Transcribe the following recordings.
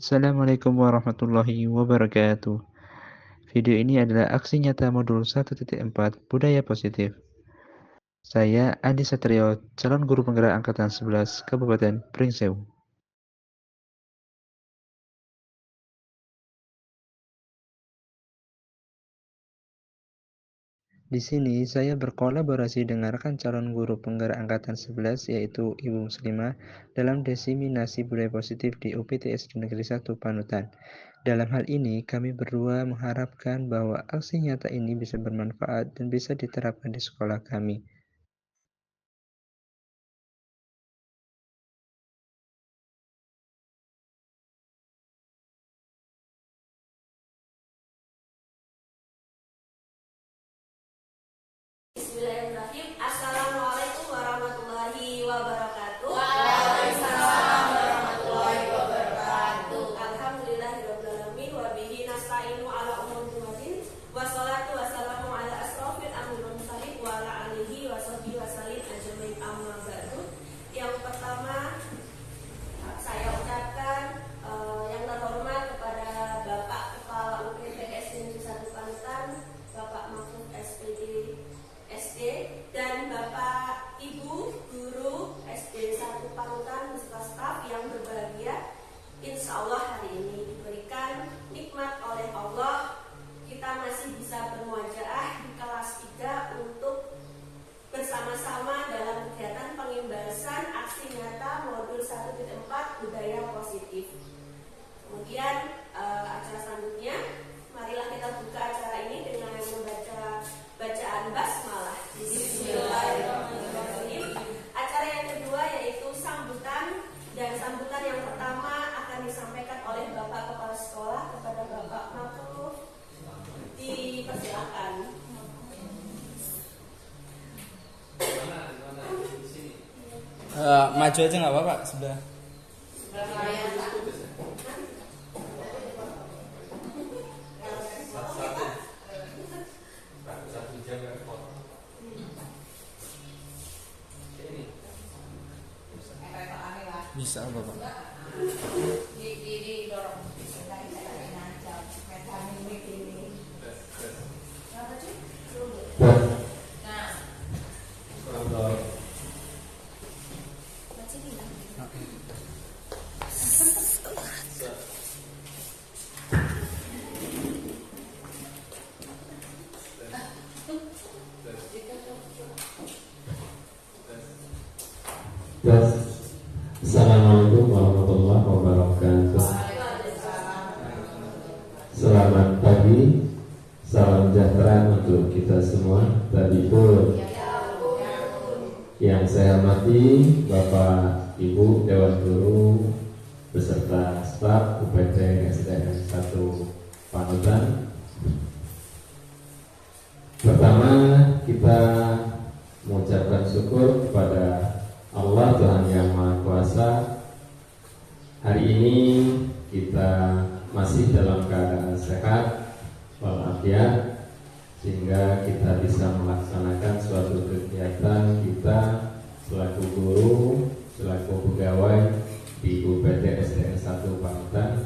Assalamualaikum warahmatullahi wabarakatuh. Video ini adalah aksi nyata modul 1.4 Budaya Positif. Saya Andi Satrio, calon guru penggerak angkatan 11 Kabupaten Pringsewu. Di sini saya berkolaborasi dengan rekan calon guru penggerak angkatan 11 yaitu Ibu Muslimah dalam diseminasi budaya positif di UPTS Negeri 1 Panutan. Dalam hal ini, kami berdua mengharapkan bahwa aksi nyata ini bisa bermanfaat dan bisa diterapkan di sekolah kami. Bismillahirrahmanirrahim. Assalamualaikum warahmatullahi wabarakatuh. Waalaikumsalam warahmatullahi wabarakatuh. Alhamdulillahirabbil alamin wa bihi nasta'inu ala umuri dunya wassalatu wassalamu ala asrofil anbiya'i wal mursalin wa ala alihi wa sahbihi wasallim ajmain amma ba'du. Yang pertama saya ucapkan yang terhormat kepada Bapak Kepala UPTS Negeri 1 Panutan, Bapak Mahfud SPD SD, dan Bapak Ibu Guru SD 1 Panutan beserta staf yang berbahagia. Insya Allah hari ini diberikan nikmat oleh Allah, kita masih bisa bermuajaah di kelas 3 untuk bersama-sama dalam kegiatan pengimbasan aksi nyata modul 1.4 Budaya Positif. Kemudian acara selanjutnya, marilah kita buka acara ini dengan membaca bacaan basmalah. Bismillahirrahmanirrahim. Acara yang kedua yaitu sambutan, dan sambutan yang pertama akan disampaikan oleh Bapak Kepala Sekolah kepada Bapak Mahfud. Dipersilakan. Maju aja nggak apa-apa, sudah. Bisa bapak. Assalamualaikum warahmatullahi wabarakatuh. Selamat pagi, salam sejahtera untuk kita semua. Tabibur. Yang saya hormati Bapak Ibu Dewan Guru beserta staf UPT SDN 1 Panutan. Pertama, kita mengucapkan syukur kepada Allah Tuhan Yang Maha Kuasa. Hari ini kita masih dalam keadaan sehat walafiat, sehingga kita bisa melaksanakan suatu kegiatan kita selaku guru, selaku pegawai di UPT SDN 1 Panutan.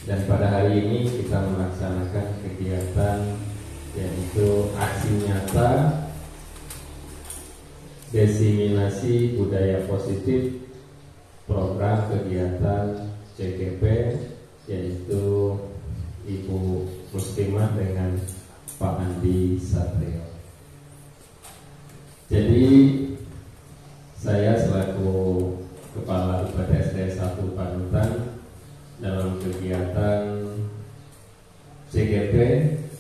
Dan pada hari ini kita melaksanakan kegiatan yaitu aksi nyata diseminasi budaya positif program kegiatan CGP, yaitu Ibu Muslimah dengan Pak Andi Satrio. Jadi saya selaku Kepala UPTSD 1 Panutan dalam kegiatan CGP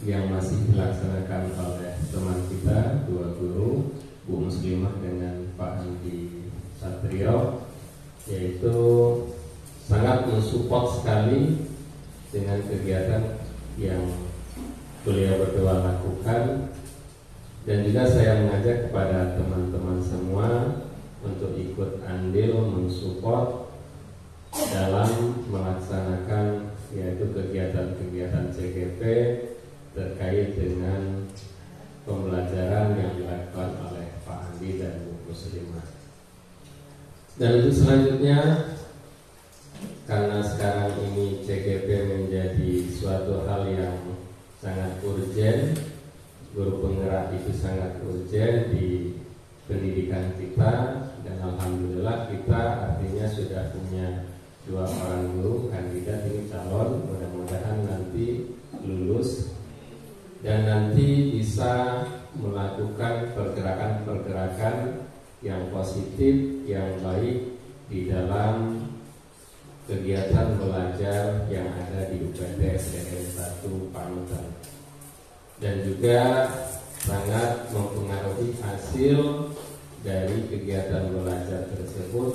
yang masih dilaksanakan oleh teman kita, dua guru, Bu Muslimah dengan Pak Andi Satrio, yaitu sangat mensupport sekali dengan kegiatan yang beliau berdua lakukan. Dan juga saya mengajak kepada teman-teman semua untuk ikut andil mensupport dalam melaksanakan yaitu kegiatan-kegiatan CGP terkait dengan pembelajaran yang dilakukan oleh Pak Andi dan Bu Muslimah. Dan untuk selanjutnya, karena sekarang ini guru penggerak itu sangat urgent di pendidikan kita, dan alhamdulillah kita artinya sudah punya 2 orang guru kandidat ini calon, mudah-mudahan nanti lulus dan nanti bisa melakukan pergerakan-pergerakan yang positif, yang baik di dalam kegiatan belajar yang ada di UPT SDN 1 Panutan, dan juga sangat mempengaruhi hasil dari kegiatan belajar tersebut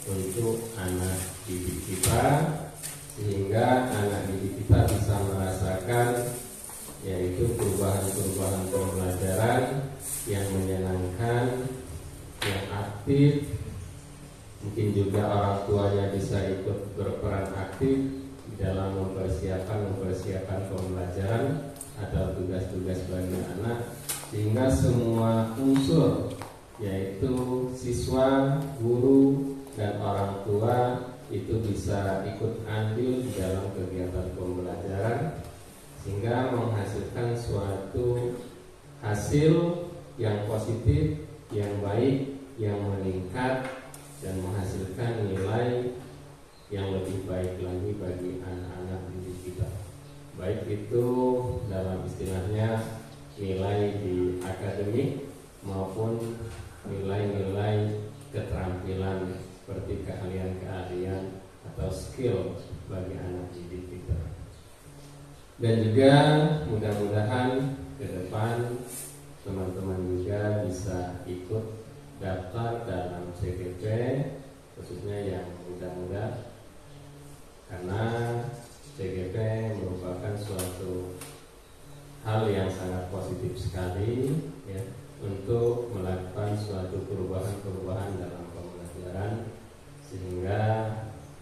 untuk anak didik kita, sehingga anak didik kita bisa merasakan yaitu perubahan-perubahan pembelajaran yang menyenangkan, yang aktif. Mungkin juga orang tuanya bisa ikut berperan aktif dalam mempersiapkan pembelajaran atau tugas-tugas bagi anak, sehingga semua unsur yaitu siswa, guru, dan orang tua itu bisa ikut andil di dalam kegiatan pembelajaran, sehingga menghasilkan suatu hasil yang positif, yang baik, yang meningkat, dan menghasilkan nilai yang lebih baik lagi bagi anak-anak didik kita. Baik itu dalam istilahnya nilai di akademik maupun nilai-nilai keterampilan seperti keahlian-keahlian atau skill bagi anak didik kita. Dan juga mudah-mudahan ke depan teman-teman juga bisa ikut daftar dalam CGP, khususnya yang muda-muda, karena CGP merupakan suatu hal yang sangat positif sekali ya, untuk melakukan suatu perubahan-perubahan dalam pembelajaran, sehingga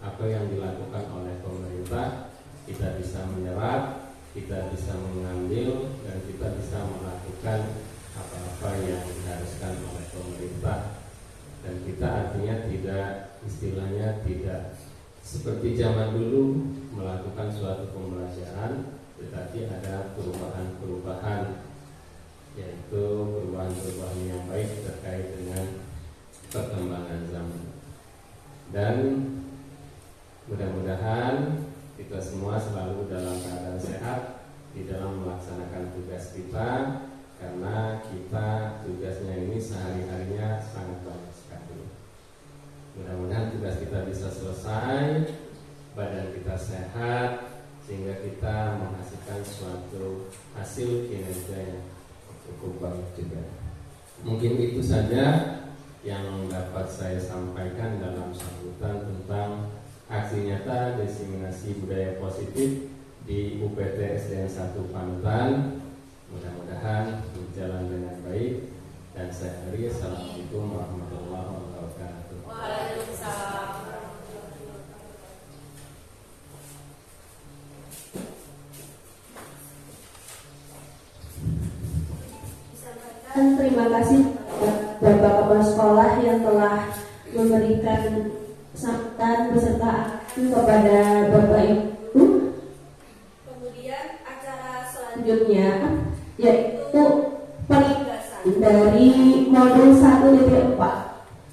apa yang dilakukan oleh pemerintah kita bisa menyerap, kita bisa mengambil, dan kita bisa melakukan apa-apa yang diharuskan oleh pemerintah. Dan kita artinya tidak, istilahnya tidak seperti zaman dulu melakukan suatu pembelajaran, tetapi ada perubahan-perubahan, yaitu perubahan-perubahan yang baik terkait dengan perkembangan zaman. Dan mudah-mudahan kita semua selalu dalam keadaan sehat di dalam melaksanakan tugas kita, karena kita tugasnya ini sehari-harinya sangat banyak sekali. Mudah-mudahan tugas kita bisa selesai, badan kita sehat, sehingga kita menghasilkan suatu hasil kinerja yang cukup baik juga. Mungkin itu saja yang dapat saya sampaikan dalam sambutan tentang aksi nyata diseminasi budaya positif di UPT SDN 1 Panutan. Mudah-mudahan berjalan dengan baik, dan saya akhiri. Assalamualaikum warahmatullahi wabarakatuh. Waalaikumsalam. Terima kasih Bapak Kepala Sekolah yang telah memberikan sambutan beserta aktif kepada Bapak Ibu. Kemudian acara Selanjutnya yaitu penugasan dari modul 1.4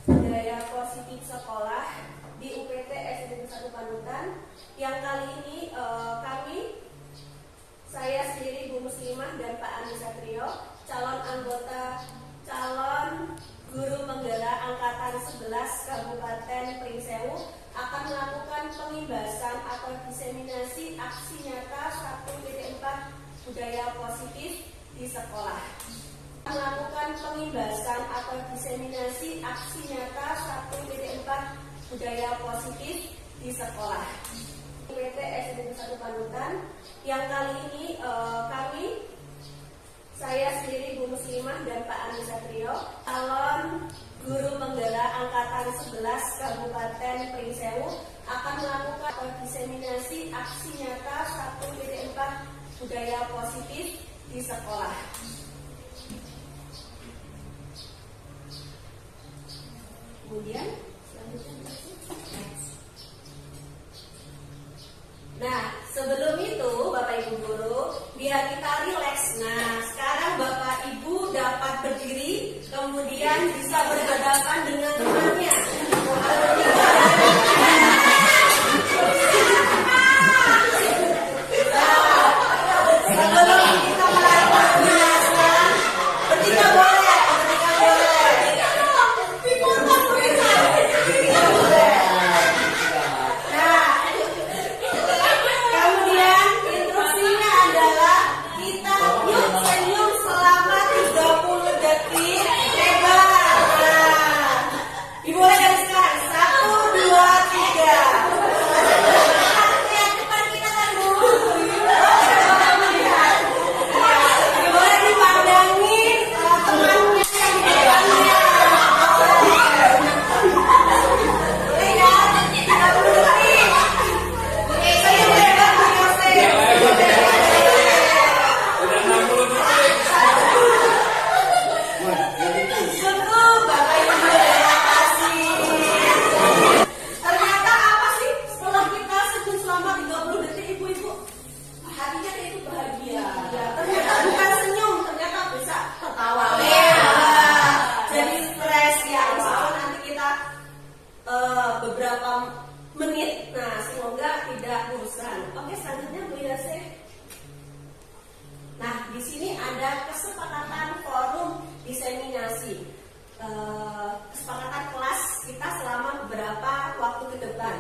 budaya positif sekolah di UPT SDN 1 Panutan. Yang kali ini saya sendiri Bu Muslimah dan Pak Andi Satrio, calon guru penggerak angkatan 11 Kabupaten Pringsewu, akan melakukan pengibasan atau diseminasi aksi nyata 1.4 budaya positif di sekolah. Melakukan pengibasan atau diseminasi aksi nyata 1.4 budaya positif di sekolah. UPT SDN 1 Panutan. Yang kali ini saya sendiri Bu Muslimah dan Pak Andi Satrio, calon guru penggerak angkatan 11 Kabupaten Pringsewu, akan melakukan atau diseminasi aksi nyata 1.4 budaya positif di sekolah. Kemudian nah, sebelum itu Bapak Ibu guru, biar kita rileks. Nah, sekarang Bapak kemudian bisa berhadapan dengan temannya. Sebelum kita melakukan pembahasan, bertiga boleh. Nah, kemudian instruksinya adalah kita yuk senyum selama 30 detik. Hebat. Nah, dimulai dari sekarang. 1, 2, 3. Yang depan kita kan dulu. Boleh dipandangin temannya yang di depannya. Boleh ya? 30 detik. Saya hebat, Pak Yosef. Cukup, Bapak Ibu, terima kasih. Ternyata apa sih setelah kita senyum selama 30 detik, ibu-ibu? Hatinya itu bahagia. Ternyata bukan senyum, ternyata bisa tertawa. Jadi stres ya. Insya Allah nanti kita beberapa menit. Nah, semoga tidak bosan. Oke, selanjutnya Bu Yaseh. Nah, di sini ada kesepakatan forum diseminasi. Kesepakatan kelas kita selama beberapa waktu ke depan.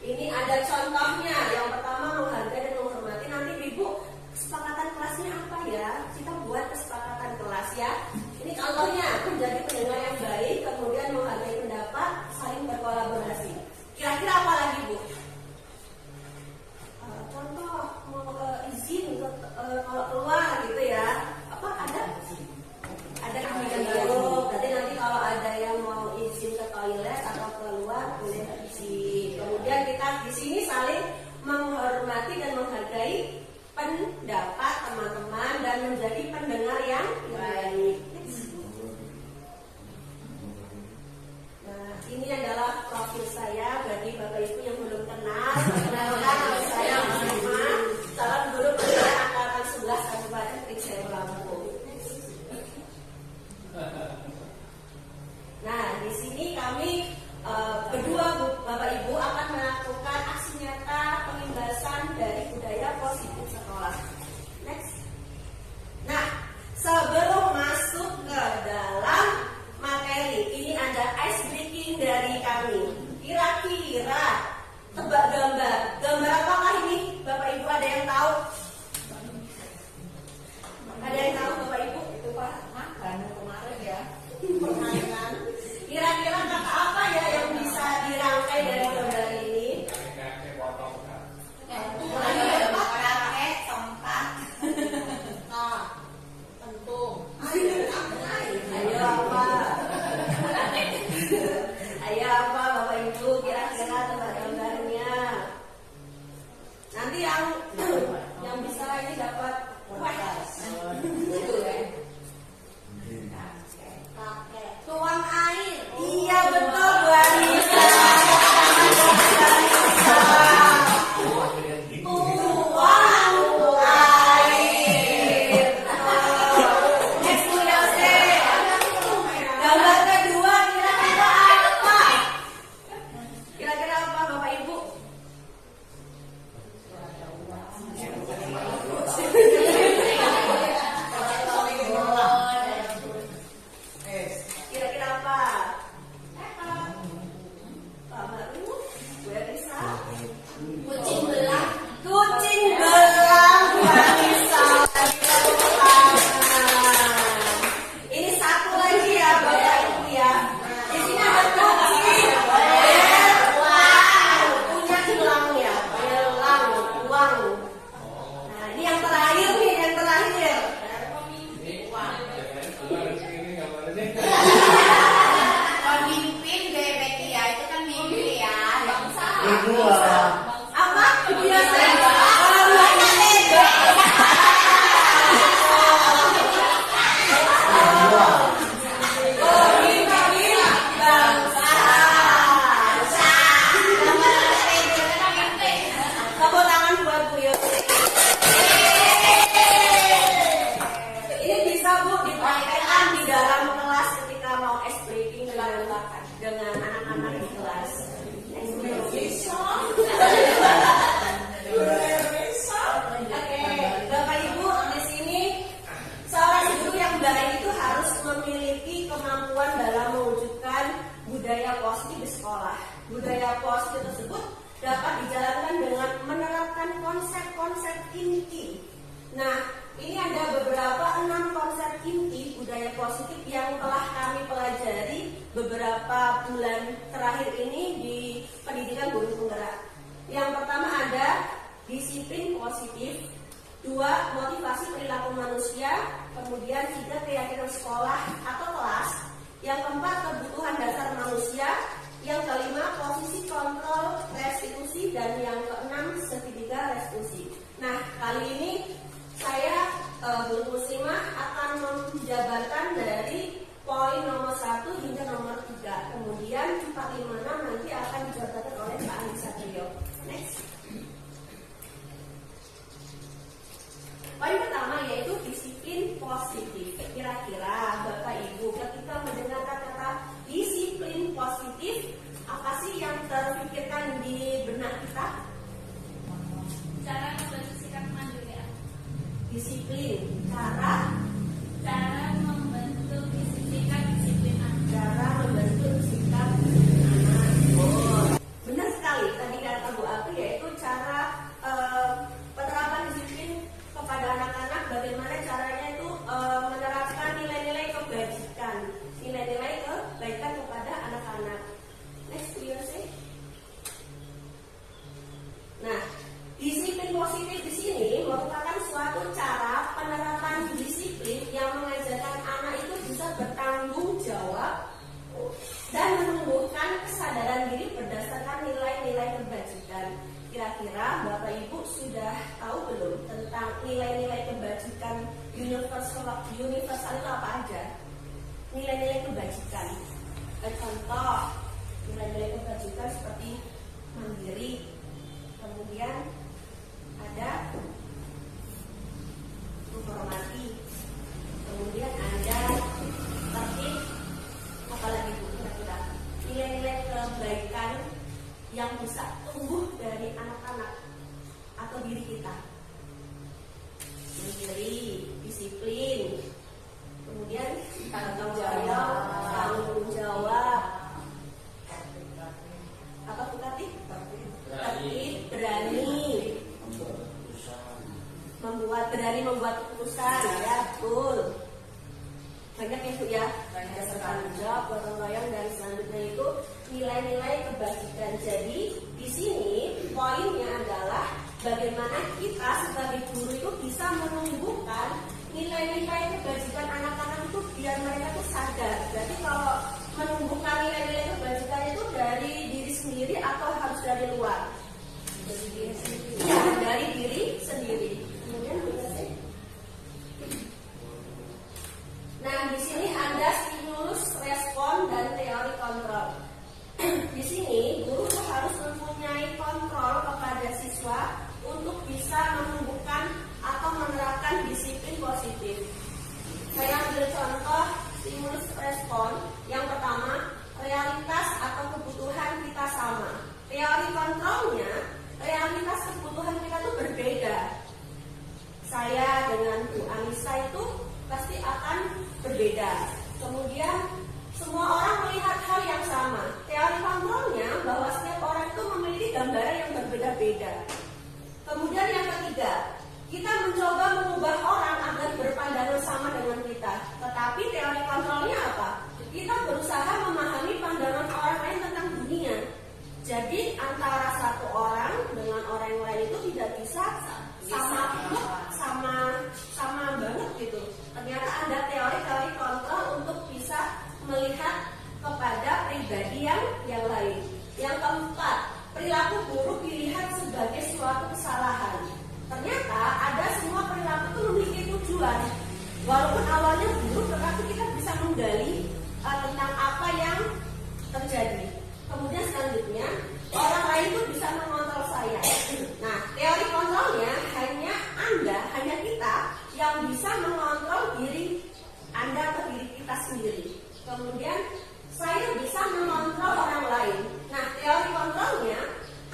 Ini ada contohnya. Yang pertama menghargai dan menghormati. Nanti Ibu, kesepakatan kelasnya apa ya? Kita buat kesepakatan kelas ya. Ini contohnya, menjadi pendengar yang baik, kemudian menghargai pendapat, saling berkolaborasi. Kira-kira apa lagi Bu? Contoh mau izin kalau keluar gitu ya. Apa ada? Ada kemudian baru. Berarti nanti kalau ada yang mau izin ke toilet atau keluar boleh izin. Kemudian kita di sini saling menghormati dan menghargai pendapat teman-teman dan menjadi pendengar yang baik. Nah, ini adalah profil saya bagi Bapak Ibu yang belum kenal. Kenalkan nama saya Muslimah, calon guru pembinaan angkatan 11 Kabupaten Pringseu Lampung. Nah, di sini kami berdua Bapak Ibu akan melakukan aksi nyata pengimbasan dari budaya positif sekolah. Next. Nah, sebelum masuk ke dalam materi, ini ada ice breaking dari kami. Kira-kira tebak gambar. Gambar apakah ini? Bapak Ibu ada yang tahu? Ada yang tahu Bapak Ibu? Itu Pak makan kemarin ya. Permainan. Kira-kira kata apa ya yang bisa dirangkai dari gambar ini? Kakek, tongkat. Nah, tentu. Ayo apa? Ayo apa Bapak Ibu? Kira-kira tebak gambarnya. Nanti yang bisa ini dapat tuang air. Iya betul Bu Anissa. Tuang air. Next Bu Yosef. Gambar kedua kira-kira apa? Kira-kira apa Bapak Ibu? Kira-kira apa? Pak Baru, Bu Anissa. Kucing belang. Kucing belang Bu Anissa. Ini satu lagi ya Bapak Ibu ya. Di sini ada kucing belang. Punya belang ya. Belang, uang. Nah, ini yang terakhir nih, yang terakhir. Pemimpin bebek ya, itu kan mimpi ya. Apa? Biasa. Orang banyak bebek. Pemimpin bangsa. Tepuk tangan buat Bu Yosef. Ini bisa Bu dipraktekkan di dalam kelas ketika memiliki kemampuan dalam mewujudkan budaya positif di sekolah. Budaya positif tersebut dapat dijalankan dengan menerapkan konsep-konsep inti. Nah, ini ada beberapa 6 konsep inti budaya positif yang telah kami pelajari beberapa bulan terakhir ini di pendidikan guru penggerak. Yang pertama ada disiplin positif, 2 motivasi perilaku manusia, kemudian 3 keyakinan sekolah atau kelas, yang keempat kebutuhan dasar manusia, yang kelima posisi kontrol restitusi, dan yang keenam segitiga restitusi. Nah, kali ini saya guru muslimah akan menjabarkan dari poin nomor 1 hingga nomor 3. Kemudian 4, 5, 6 nanti akan dijabarkan oleh Pak Andi Satrio. Next. Poin pertama yaitu disiplin positif. Kira-kira Bapak Ibu ketika mendengarkan kata disiplin positif, apa sih yang terpikirkan di benak kita? Cara membentuk sikap mandiri. Disiplin, cara membentuk sikap disiplin. cara membentuk sikap anak. Oh, benar sekali tadi kata Bu Api, yaitu cara penerapan disiplin kepada anak-anak. Bagaimana caranya itu menerapkan nilai-nilai kebajikan, nilai-nilai kebaikan kepada anak-anak. Next, you say. Nah, disiplin positif di sini merupakan suatu cara penerapan disiplin yang mengajarkan anak itu bisa bertanggung jawab dan menumbuhkan kesadaran diri berdasarkan nilai-nilai kebajikan. Kira-kira Bapak Ibu sudah tahu belum tentang nilai-nilai kebajikan universal itu apa aja? Nilai-nilai kebajikan. Contoh nilai-nilai kebajikan seperti mandiri, kemudian ada menghormati, kemudian ada tertib, apalagi Bu kira-kira nilai-nilai kebaikan yang bisa tumbuh dari anak-anak atau diri kita. Mandiri, disiplin, kemudian tanggung jawab, apa tuh tadi? Tertib, berani membuat keputusan, ya betul. Banyak ya Bu ya, tanggung jawab, gotong royong, dan selanjutnya itu nilai-nilai kebajikan. Jadi di sini poinnya adalah bagaimana kita sebagai guru itu bisa menumbuhkan nilai-nilai kebajikan anak-anak itu biar mereka tuh sadar. Jadi kalau menumbuhkan nilai-nilai kebajikan itu dari diri sendiri atau harus dari luar? Dari diri sendiri. Ya, dari diri sendiri. Kemudian nah, di sini ada stimulus, respon, dan teori kontrol. Di sini guru harus mempunyai kontrol kepada siswa untuk bisa menumbuhkan atau menerapkan disiplin positif. Saya ambil contoh stimulus respon. Yang pertama, realitas atau kebutuhan kita sama. Teori kontrolnya, realitas kebutuhan kita itu berbeda. Saya dengan Bu Anissa itu pasti akan berbeda. Kemudian semua orang melihat hal yang sama. Teori kontrolnya bahwa setiap orang itu memiliki gambaran yang berbeda-beda. Kemudian yang ketiga, kita mencoba mengubah orang agar berpandangan sama dengan kita. Tetapi teori kontrolnya apa? Kita berusaha memahami pandangan orang lain tentang dunia. Jadi antara satu orang dengan orang yang lain itu tidak bisa sama banget gitu. Ternyata ada teori-teori kontrol untuk bisa melihat kepada pribadi yang lain. Yang keempat, perilaku buruk dilihat sebagai suatu kesalahan. Ternyata ada semua perilaku itu memiliki tujuan. Walaupun awalnya buruk, tetapi kita bisa menggali tentang apa yang terjadi. Kemudian selanjutnya, orang lain itu bisa mengontrol saya. Nah, teori kontrolnya hanya kita yang bisa mengontrol diri Anda atau diri kita sendiri. Kemudian saya bisa mengontrol orang lain. Nah, teori kontrolnya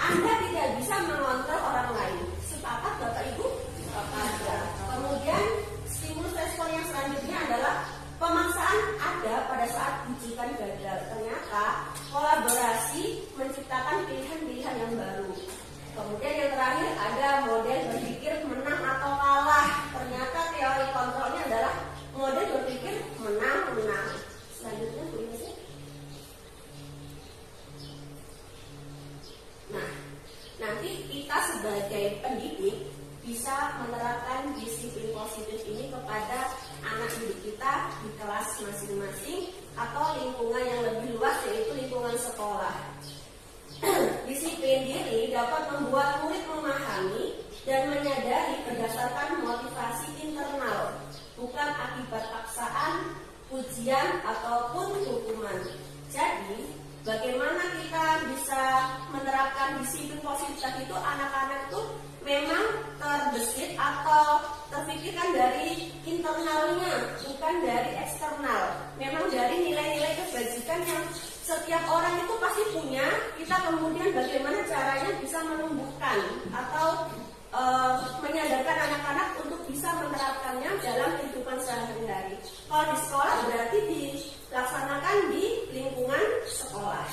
Anda tidak bisa mengontrol orang lain. Sepakat Bapak Ibu? Sepakat. Kemudian stimulus respon yang selanjutnya adalah menang. Selanjutnya Bu Ines. Nah, nanti kita sebagai pendidik bisa menerapkan disiplin positif ini kepada anak didik kita di kelas masing-masing atau lingkungan yang lebih luas, yaitu lingkungan sekolah. Disiplin diri dapat membuat murid memahami dan menyadari berdasarkan motivasi internal, bukan akibat paksaan, ujian, ataupun hukuman. Jadi, bagaimana kita bisa menerapkan disiplin positif tadi itu, anak-anak itu memang terbesit atau terpikirkan dari internalnya, bukan dari eksternal. Memang dari nilai-nilai kebajikan yang setiap orang itu pasti punya. Kita kemudian bagaimana caranya bisa menumbuhkan atau menyadarkan anak-anak untuk bisa menerapkannya dalam kehidupan sehari-hari. Kalau di sekolah berarti dilaksanakan di lingkungan sekolah.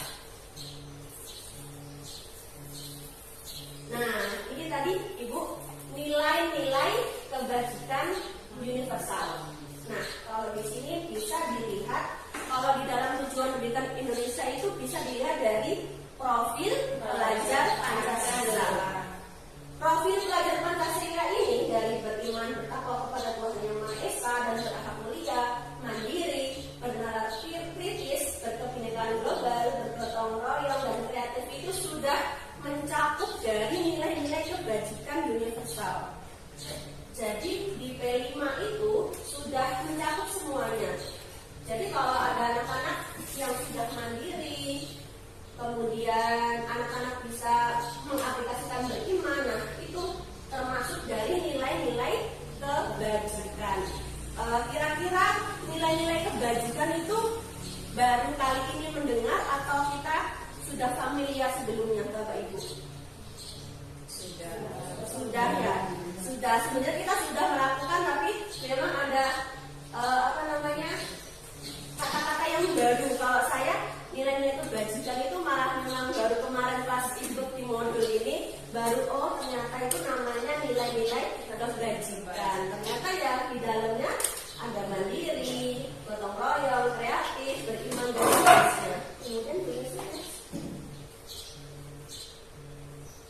Nah, ini tadi Ibu nilai-nilai kebajikan universal. Nah, kalau di sini bisa dilihat, kalau di dalam tujuan pendidikan Indonesia itu bisa dilihat dari profil pelajar Pancasila. Profil pelajar Pancasila ini dari beriman bertakwa kepada Tuhan Yang Maha Esa dan berakhlak mulia, mandiri, bernalar kritis, berkebinekaan global, bergotong royong dan kreatif itu sudah mencakup dari nilai-nilai kebajikan universal. Jadi di P5 itu sudah mencakup semuanya. Jadi kalau ada anak-anak yang sudah mandiri, kemudian anak-anak bisa mengaplikasikan beriman, nah itu termasuk dari nilai-nilai kebajikan. Kira-kira nilai-nilai kebajikan itu baru kali ini mendengar atau kita sudah familiar sebelumnya, Bapak Ibu? Sudah ya. Sudah. Sebenarnya kita sudah melakukan, tapi memang ada kata-kata yang baru. Kalau saya nilai-nilai kebajikan itu malah memang baru kemarin pas ikut di modul ini baru ternyata itu namanya nilai-nilai kebajikan. Ternyata ya di dalamnya ada mandiri, gotong royong, kreatif, beriman dan seterusnya. Kemudian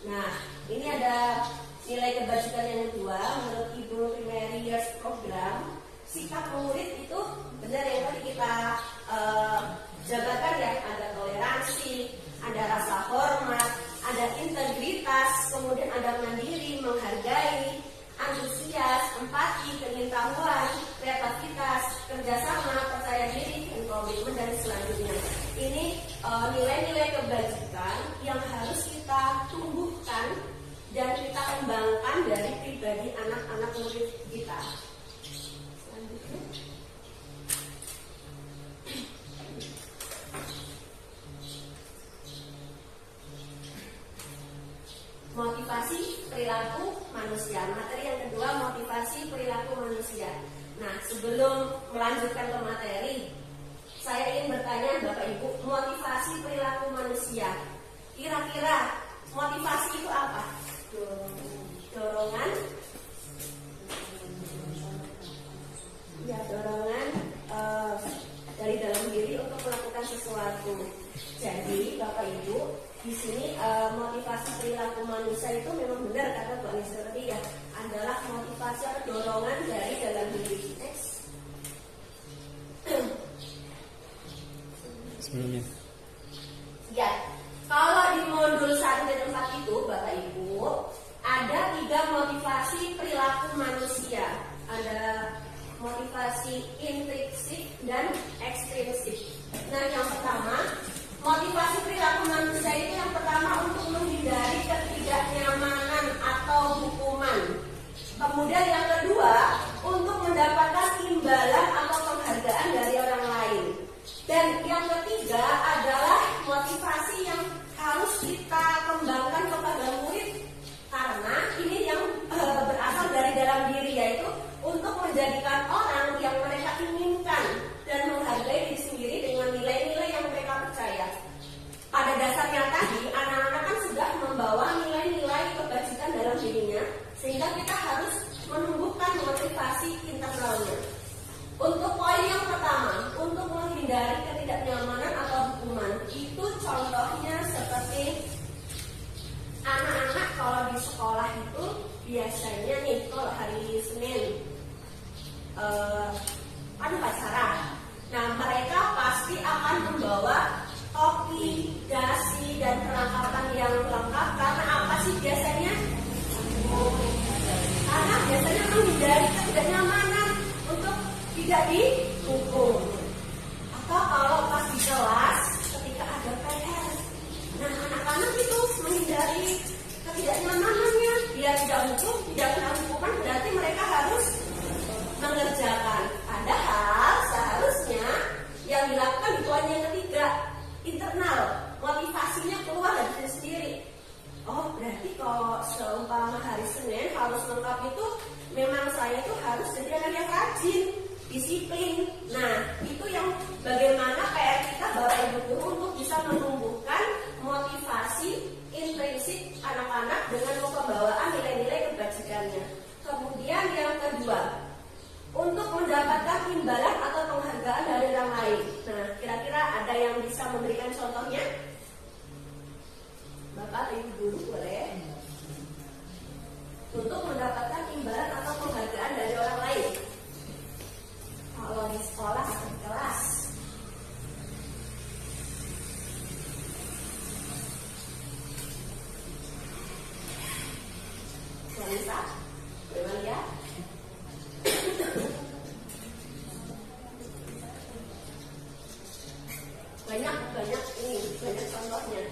nah, ini ada nilai kebajikan yang kedua. Menurut Ibu Primary Years Program, sikap murid itu benar yang tadi kita jabarkan ya, ada toleransi, ada rasa hormat, ada integritas, kemudian ada mandiri, menghargai, antusias, empati, keingintahuan, kreativitas, kerjasama, percaya diri, dan komitmen, dan selanjutnya. Ini nilai-nilai kebajikan yang harus kita tumbuhkan dan kita kembangkan dari pribadi anak-anak murid kita. Selanjutnya. Motivasi perilaku manusia. Materi yang kedua, motivasi perilaku manusia. Nah, sebelum melanjutkan ke materi, saya ingin bertanya Bapak Ibu, motivasi perilaku manusia. Kira-kira motivasi itu apa? Dorongan. Ya, dorongan dari dalam diri untuk melakukan sesuatu. Jadi, Bapak Ibu, di sini motivasi perilaku manusia itu memang benar kata Bu Anies tadi ya, adalah motivasi atau dorongan dari dalam diri. Next. Sebelumnya. Ya, kalau di modul 1 dan 4 itu Bapak Ibu ada 3 motivasi perilaku manusia. Ada motivasi intrinsik dan ekstrinsik. Nah, yang pertama, motivasi perilaku manusia itu yang pertama untuk menghindari ketidaknyamanan atau hukuman. Kemudian yang kedua, untuk mendapatkan imbalan atau penghargaan dari orang lain. Dan yang ketiga adalah motivasi yang harus kita kembangkan kepada murid, karena ini yang berasal dari dalam diri, yaitu untuk menjadikan orang yang mereka inginkan dan dihukum. Atau kalau pas di kelas ketika ada PR, nah anak-anak itu menghindari ketidaknyamanannya, dia tidak hukum, tidak kena hukuman, berarti mereka harus mengerjakan. Padahal seharusnya yang dilakukan itu hanya yang ketiga, internal, motivasinya keluar dari diri sendiri. Oh, berarti kalau seumpama hari Senin harus lengkap itu memang saya itu harus jadi anak yang rajin, disiplin. Nah, itu yang bagaimana PR kita Bapak Ibu guru untuk bisa menumbuhkan motivasi intrinsik anak-anak dengan pembawaan nilai-nilai kebajikannya. Kemudian yang kedua, untuk mendapatkan imbalan atau penghargaan dari orang lain. Nah, kira-kira ada yang bisa memberikan contohnya? Bapak Ibu guru boleh. Untuk mendapatkan imbalan atau penghargaan dari orang lain. Kalau di sekolah atau di kelas. Bisa? Boleh lihat? banyak contohnya.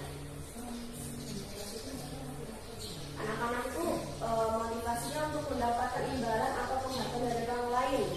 Anak-anak itu motivasinya untuk mendapatkan imbalan atau penghargaan dari orang lain.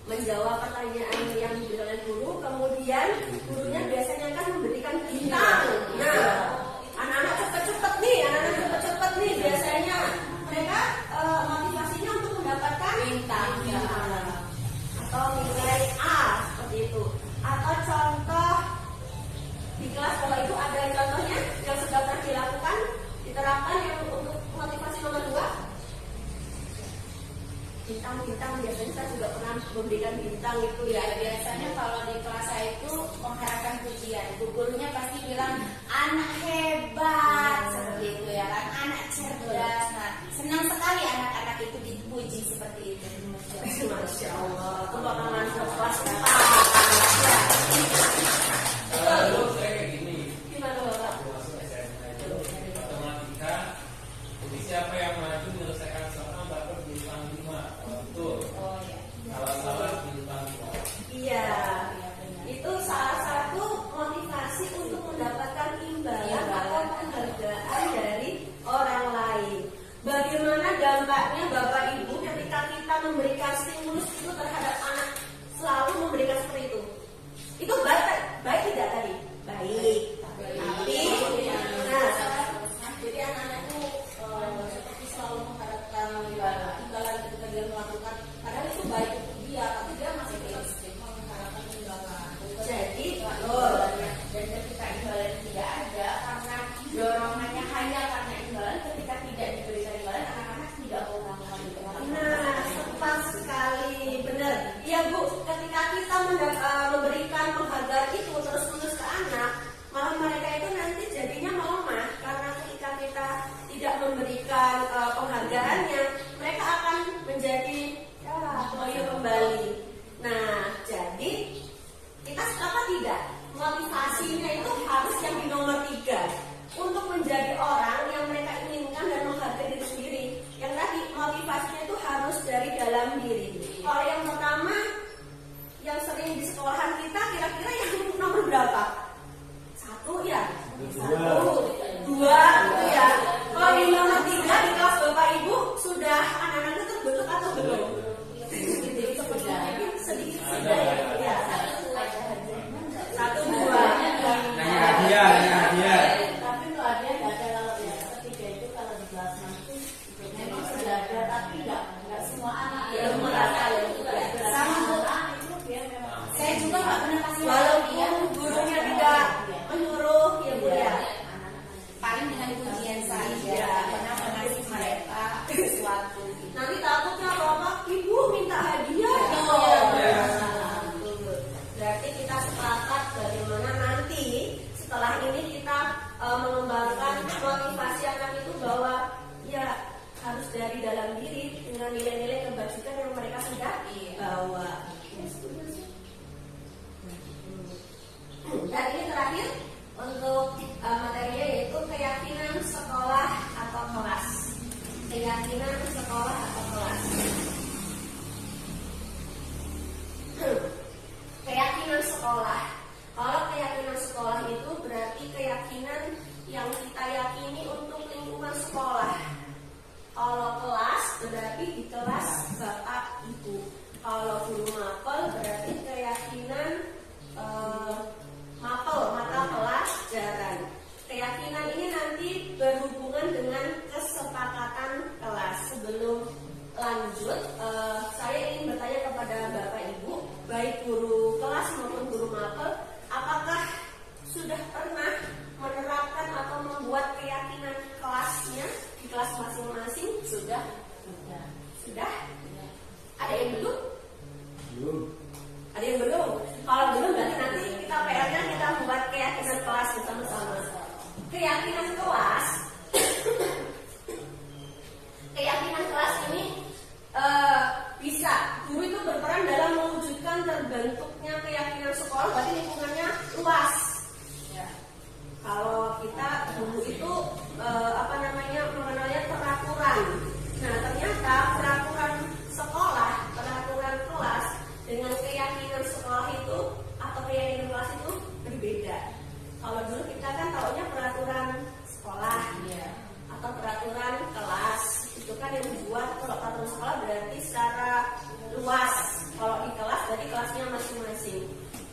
Menjawab pertanyaan yang diberikan oleh guru, kemudian gurunya biasanya kan memberikan bintang. Nah, anak-anak cepet-cepet nih, biasanya mereka motivasinya untuk mendapatkan bintang ya, atau nilai A seperti itu. Atau contoh di kelas kalau itu ada contohnya yang sudah pernah dilakukan, diterapkan yang untuk motivasi nomor 2. Bintang biasanya saya juga pernah memberikan bintang itu ya. Biasanya kalau di kelas saya itu mengharapkan pujian, gurunya pasti bilang anak hebat seperti itu ya kan, anak cerdas. Nah, senang sekali anak-anak itu dipuji seperti itu. Masya Allah, itu bakalan kelas Kalau saya kayak gini, gimana Bapak? masuk SMA itu matematika, jadi siapa yang maju menyelesaikan soal dapat bintang 5. Betul. Oh ya. Kalau salah bintang 2. Iya, itu salah satu motivasi untuk mendapatkan imbalan atau penghargaan dari orang lain. Bagaimana dampaknya Bapak Ibu ketika kita memberikan stimulus itu terhadap anak, selalu memberikan seperti itu? Itu baik tidak tadi? Baik. Tapi, Jadi anak-anak itu seperti selalu mengharapkan imbalan ketika dia melakukan, padahal itu baik untuk dia, tapi dia masih tetap mengharapkan imbalan. jadi, Dan ketika imbalan tidak ada, karena dorongannya hanya karena imbalan, ketika tidak diberikan imbalan, anak-anak tidak mau melakukan imbalan. nah, tepat sekali, benar. Iya Bu, ketika kita memberikan penghargaan itu terus-menerus ke anak, malah mereka itu nanti jadinya melemah karena ketika kita tidak memberikan penghargaannya, mereka akan menjadi loyo kembali. Nah, jadi kita sepakat tidak? Motivasinya itu harus yang di nomor 3 untuk menjadi orang yang mereka inginkan dan menghargai diri sendiri. Yang tadi motivasinya itu harus dari dalam diri. Kalau yang pertama yang sering di sekolahan kita kira-kira yang nomor berapa? 1 ya? 1, 2 gitu ya. Kalau di nomor 3 di kelas Bapak Ibu sudah anak-anak itu terbentuk atau belum? Sedikit sudah ya. 1, 2. hadiah. Tapi kalau ada nggak ada, kalau yang ketiga itu kalau di kelas nanti memang sudah ada, tapi nggak semua anak Ya, merasa sama doa itu dia memang. Saya juga nggak pernah kasih Walaupun gurunya tidak Dan ini terakhir untuk materinya yaitu keyakinan sekolah atau kelas. Keyakinan sekolah atau kelas. Keyakinan sekolah. Kalau keyakinan sekolah itu berarti keyakinan yang kita yakini untuk lingkungan sekolah. Kalau kelas berarti di kelas bapak ibu. Kalau guru mapel berarti keyakinan mapel mata pelajaran. Keyakinan ini nanti berhubungan dengan kesepakatan kelas. Sebelum lanjut, saya ingin bertanya kepada bapak ibu, baik guru kelas maupun guru mapel, apakah sudah pernah menerapkan atau membuat keyakinan kelasnya di kelas masing-masing? Sudah? Ada yang belum? Ada yang belum? Kalau belum berarti nanti kita PR-nya kita membuat keyakinan kelas bersama-sama. Keyakinan kelas keyakinan kelas ini bisa guru itu berperan dalam mewujudkan terbentuknya keyakinan sekolah, berarti lingkungannya luas. Kalau kita dulu itu mengenalnya peraturan. Nah, ternyata peraturan sekolah, peraturan kelas dengan keyakinan sekolah itu atau keyakinan kelas itu berbeda. Kalau dulu kita kan taunya peraturan sekolah atau peraturan kelas. Itu kan yang dibuat. Kalau peraturan sekolah berarti secara luas. Kalau di kelas berarti kelasnya masing-masing.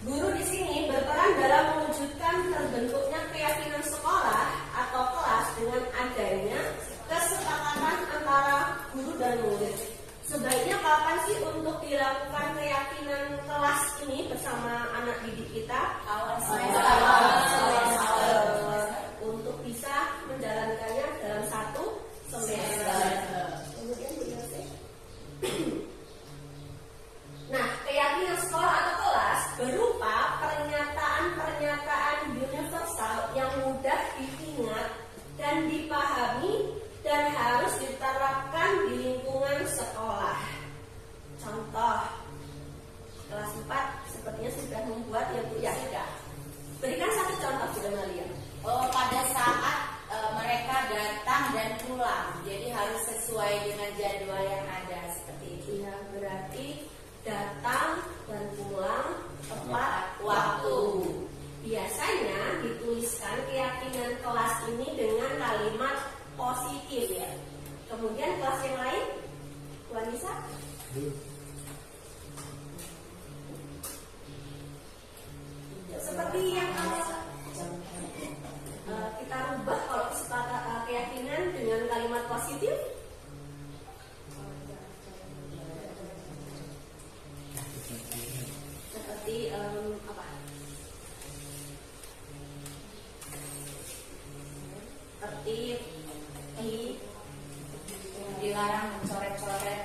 Guru di sini berperan dalam mewujudkan terbentuknya keyakinan sekolah atau kelas dengan adanya kesepakatan antara guru dan murid. Sebaiknya kapan sih untuk dilakukan keyakinan kelas ini bersama anak didik kita? Awal untuk bisa menjalankannya dalam satu semester. Kemudian nah, keyakinan sekolah atau kelas berupa pernyataan-pernyataan universal yang mudah diingat dan dipahami dan harus diterapkan di lingkungan sekolah. Contoh, kelas 4 sepertinya sudah membuat ya Bu ya. Berikan satu contoh Bu Amalia. Pada saat mereka datang dan pulang, jadi harus sesuai dengan jadwal yang ada seperti itu. Ya, berarti datang dan pulang tepat waktu. Biasanya dituliskan keyakinan kelas ini dengan kalimat positif ya. Kemudian kelas yang lain, Bu Anissa? Seperti yang kita rubah kalau keyakinan dengan kalimat positif. Seperti apa? Tertib, dilarang mencoret-coret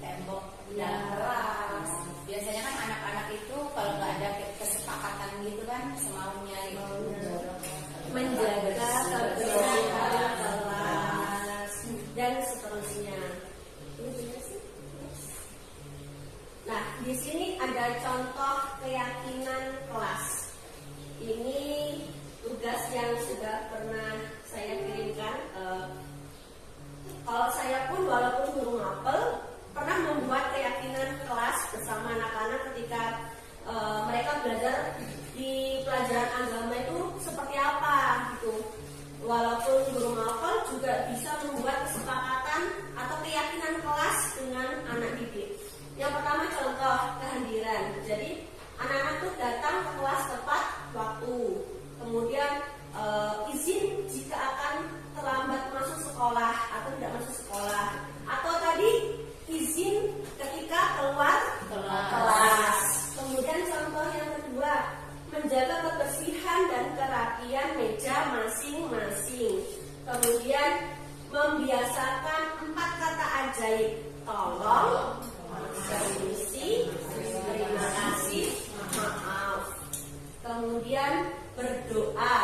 tembok dalam kelas. Biasanya kan anak-anak itu kalau nggak ada kesepakatan gitu kan semaunya menjaga kebersihan kelas dan seterusnya. Nah, di sini ada contoh keyakinan kelas. Ini tugas yang sudah pernah saya kirimkan. Kalau saya pun walaupun guru mapel pernah membuat keyakinan kelas bersama anak-anak ketika mereka belajar di pelajaran agama itu seperti apa gitu. Walaupun guru mapel juga bisa membuat kesepakatan atau keyakinan kelas dengan anak didik. Yang pertama contoh kehadiran. Jadi anak-anak tuh datang ke kelas tepat waktu. Kemudian izin jika akan terlambat masuk sekolah atau tidak masuk sekolah. Atau tadi izin ketika keluar kelas. Kemudian contoh yang kedua, menjaga kebersihan dan kerapian meja masing-masing. Kemudian membiasakan 4 kata ajaib. Tolong, permisi, terima kasih, maaf. Kemudian berdoa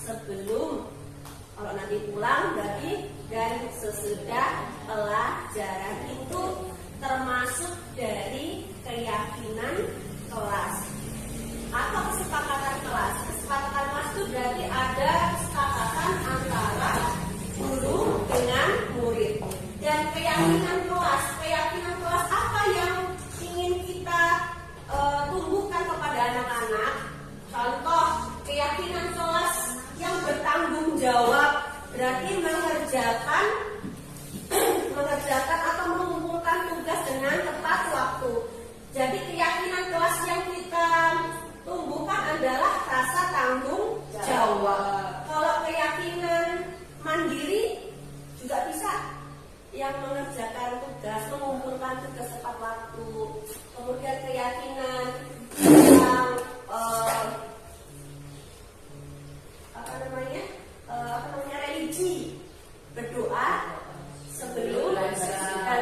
sebelum kalau nanti pulang dari dan sesudah pelajaran itu termasuk dari keyakinan kelas atau kesepakatan kelas. keyakinan kelas yang bertanggung jawab, berarti mengerjakan atau mengumpulkan tugas dengan tepat waktu. Jadi keyakinan kelas yang kita tumbuhkan adalah rasa tanggung jawab. Kalau keyakinan mandiri juga bisa, yang mengerjakan tugas, mengumpulkan tugas tepat waktu. Kemudian keyakinan yang religi, berdoa sebelum dan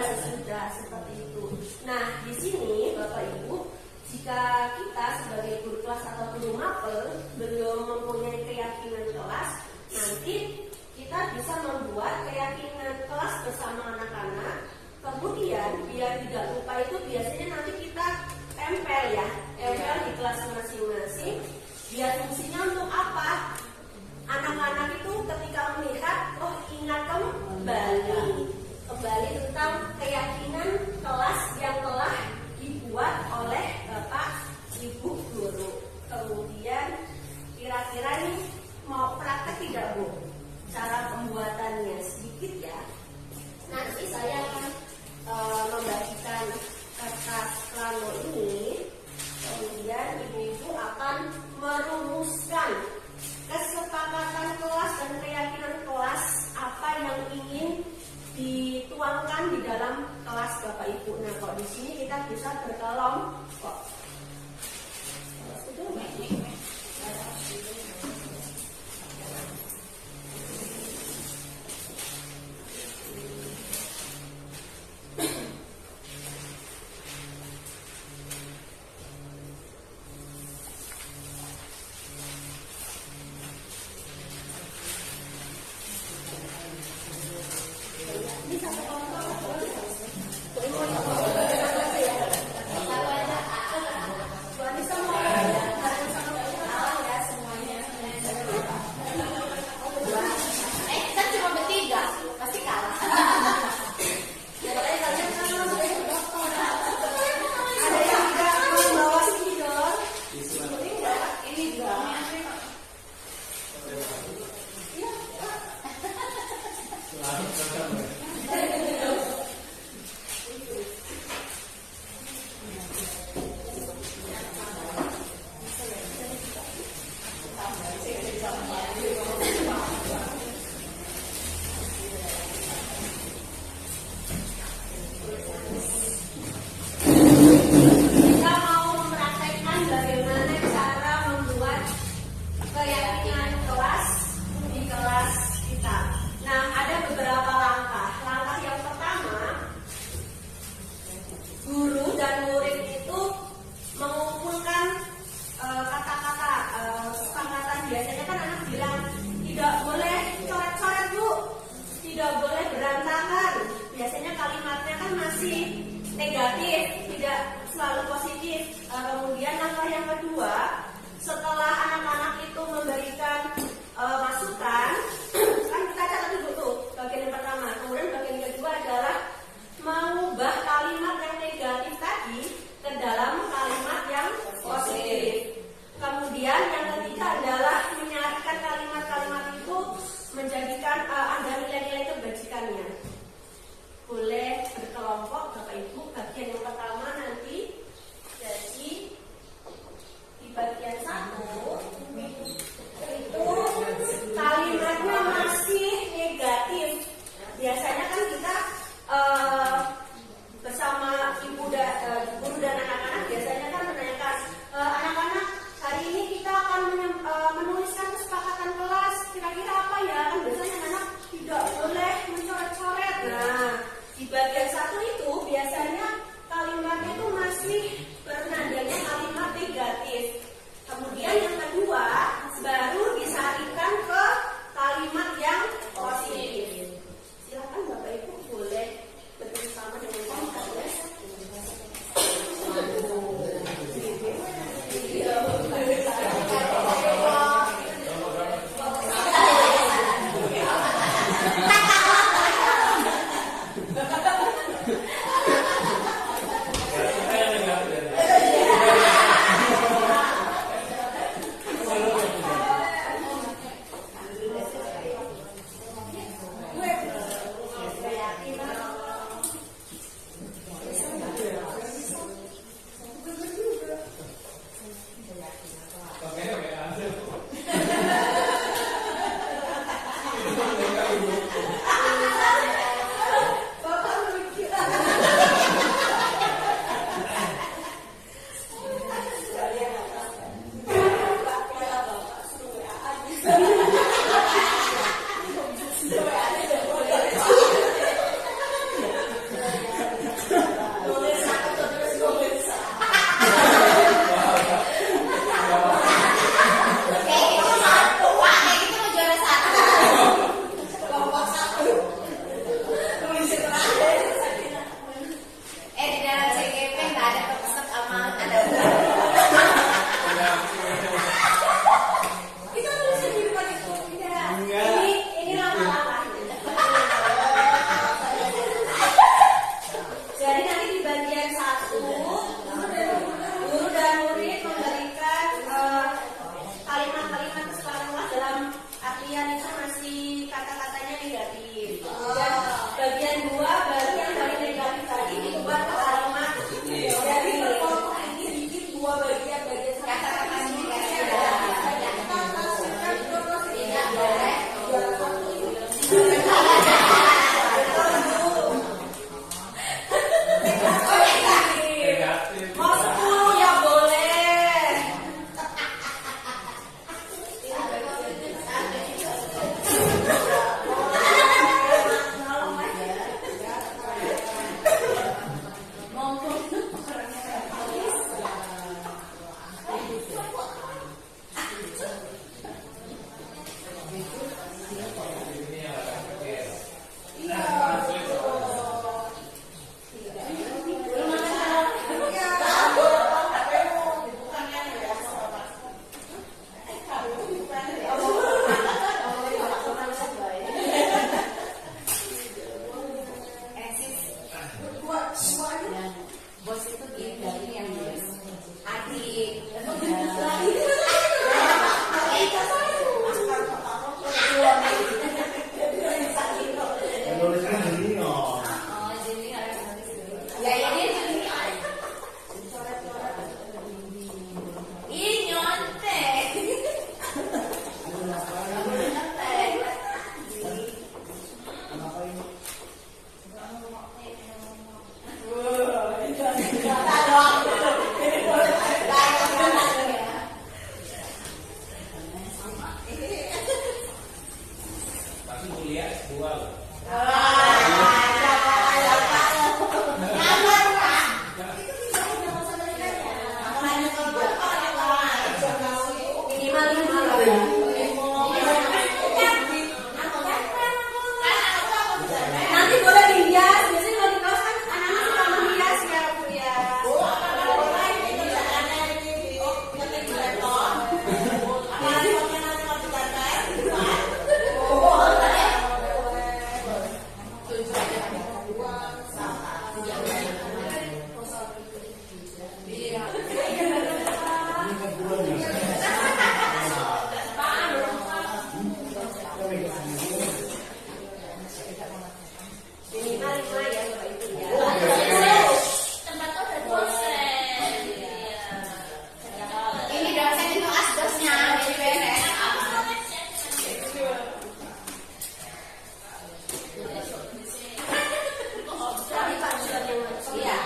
sesudah, seperti itu. Nah, di sini Bapak Ibu, jika kita sebagai guru kelas atau guru mapel belum mempunyai keyakinan kelas, nanti kita bisa membuat keyakinan kelas bersama anak-anak. Kemudian biar tidak lupa itu biasanya nanti kita tempel di kelas masing-masing. Biar fungsinya untuk apa? Anak-anak itu ketika melihat, oh ingat kembali tentang keyakinan kelas yang telah dibuat oleh Bapak Ibu guru. Kemudian kira-kira ini mau praktek tidak Bu? Cara pembuatannya sedikit ya. Nanti saya akan membagikan kertas plano ini. Kemudian ibu-ibu akan merumuskan kesepakatan kelas dan keyakinan kelas apa yang ingin dituangkan di dalam kelas Bapak Ibu. Nah, kok di sini kita bisa berkelompok. Negatif, tidak selalu positif. Kemudian langkah yang kedua, setelah anak-anak itu memberikan masukan, kan kita catat dulu tuh bagian yang pertama. Kemudian bagian yang kedua adalah mengubah kalimat yang negatif tadi ke dalam kalimat yang positif. Kemudian yang ketiga adalah menyalahkan kalimat-kalimat itu menjadikan ada nilai-nilai kebajikannya. Boleh berkelompok Bapak Ibu. Bagian yang pertama nanti jadi di bagian 1 Nanti boleh dihias, biasanya kalau di kaos kan anak-anak suka menghias ya Bu ya. Minimal 5 ya Bapak Ibu ya. Tempat tuh ada dosen. Ini dosen itu asdosnya, jadi beres. Iya.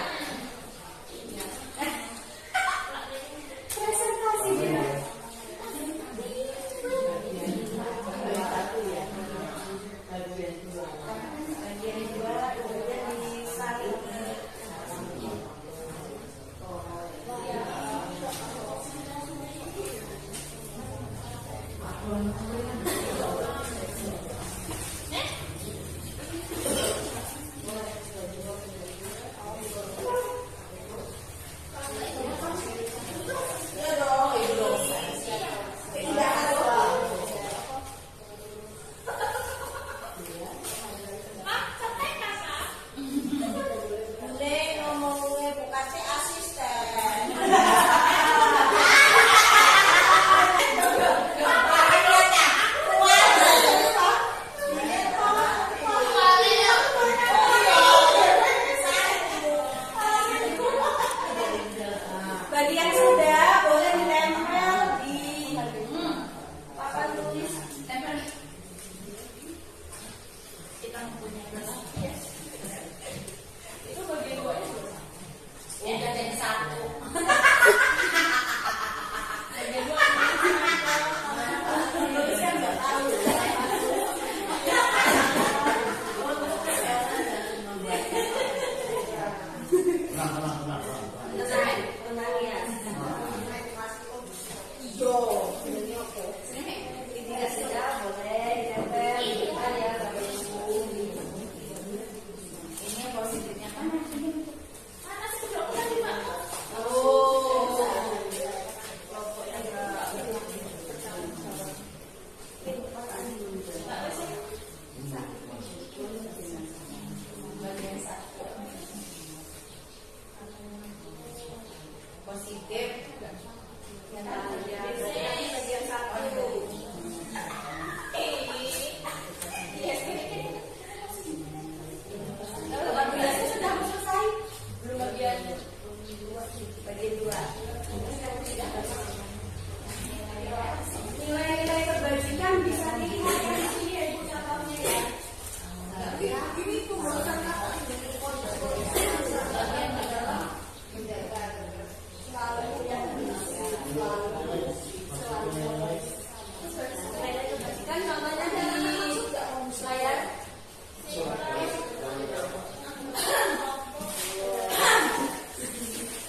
Presentasi dia. Bagi yang sudah boleh ditempel di papan tulis. Tempel. Kita punya Itu bagian 2 ya. udah jadi satu. Bagian 2 tulis kan nggak tahu. Tenang ya. Iyo, ini oke. Tidak sudah boleh ditempel di depan ya Bapak Ibu. Ini positifnya mana? Mana sih kelompok tadi Pak? Oh. Bagian satu. Positif. Biasanya bagian 1. Bagiannya sudah selesai. Belum bagian 2. Nilai yang kita ikut bagikan bisa dilihat di sini ya Ibu contohnya ya. Ini pembahasan apa? Kan contohnya di layar.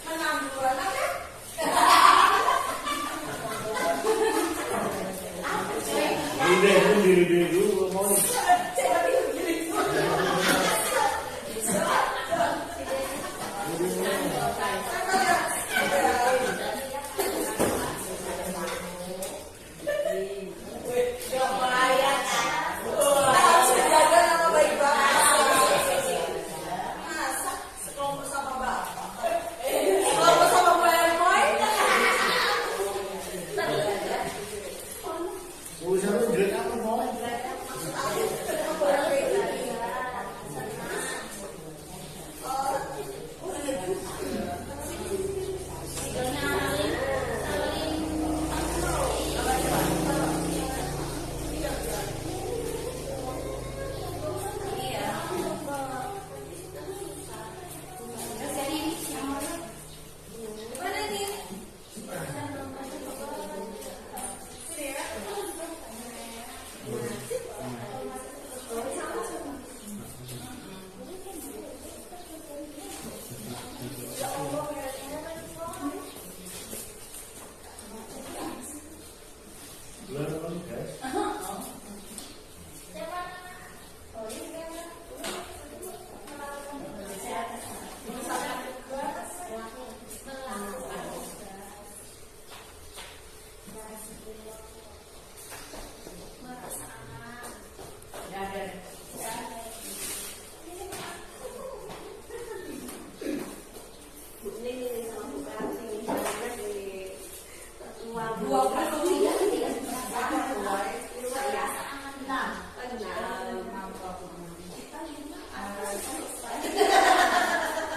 Menambah kan?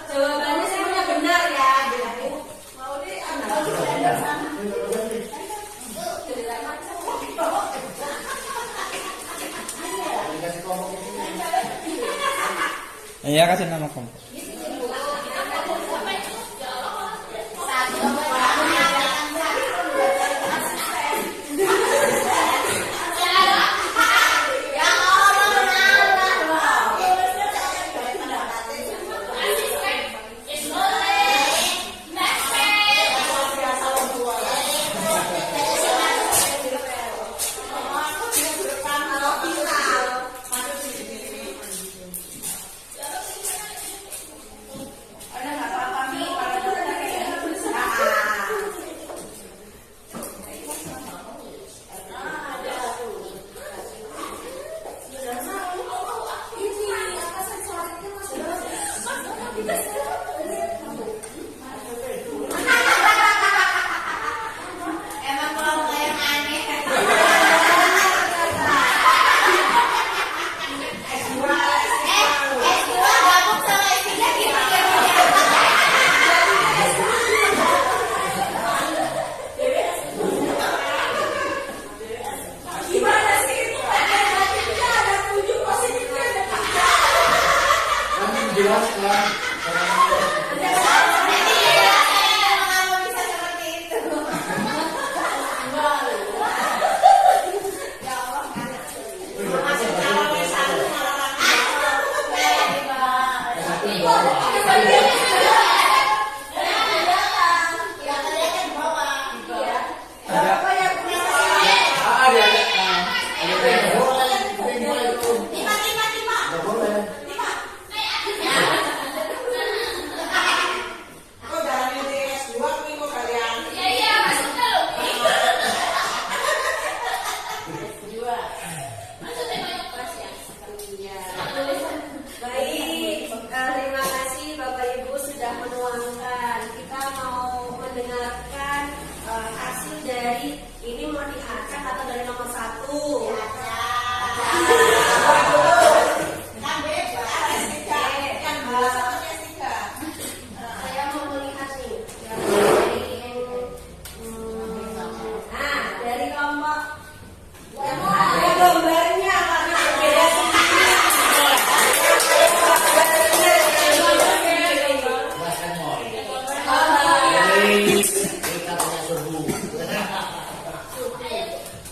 Jawabannya semuanya benar ya. Iya, kasih nama kamu. Emang kelompok yang aneh. S2 gabung sama S3 gitu ya. Gimana sih? Ada 7 positifnya ada 3. Nanti dijelaskan. Baik, terima kasih Bapak Ibu sudah menuangkan. Kita mau mendengarkan hasil dari ini mau diacak atau dari nomor 1? Saya mau melihat nih dari kelompok yang ada gambarnya karena beda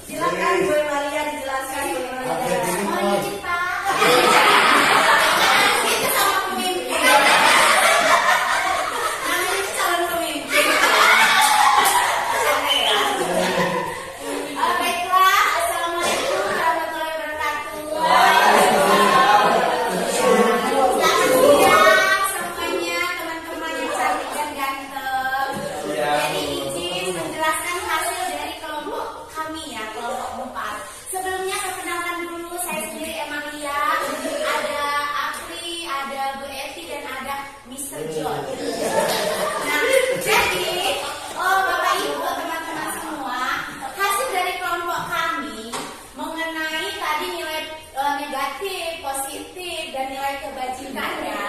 silakan Bu Maria dijelaskan Bu Maria. Itu sama pemimpin. Namanya calon pemimpin. Baiklah, assalamualaikum warahmatullahi wabarakatuh. Selamat siang semuanya, teman-teman yang cantik dan ganteng. Jadi izin menjelaskan hasil dari kelompok kami ya, kelompok 4. Sebelumnya perkenalkan dulu, saya sendiri Emalia, ada Apri, ada Bu Eti dan ada Mr. John. Nah, jadi Bapak Ibu, teman-teman semua, hasil dari kelompok kami mengenai tadi nilai negatif, positif, dan nilai kebajikannya.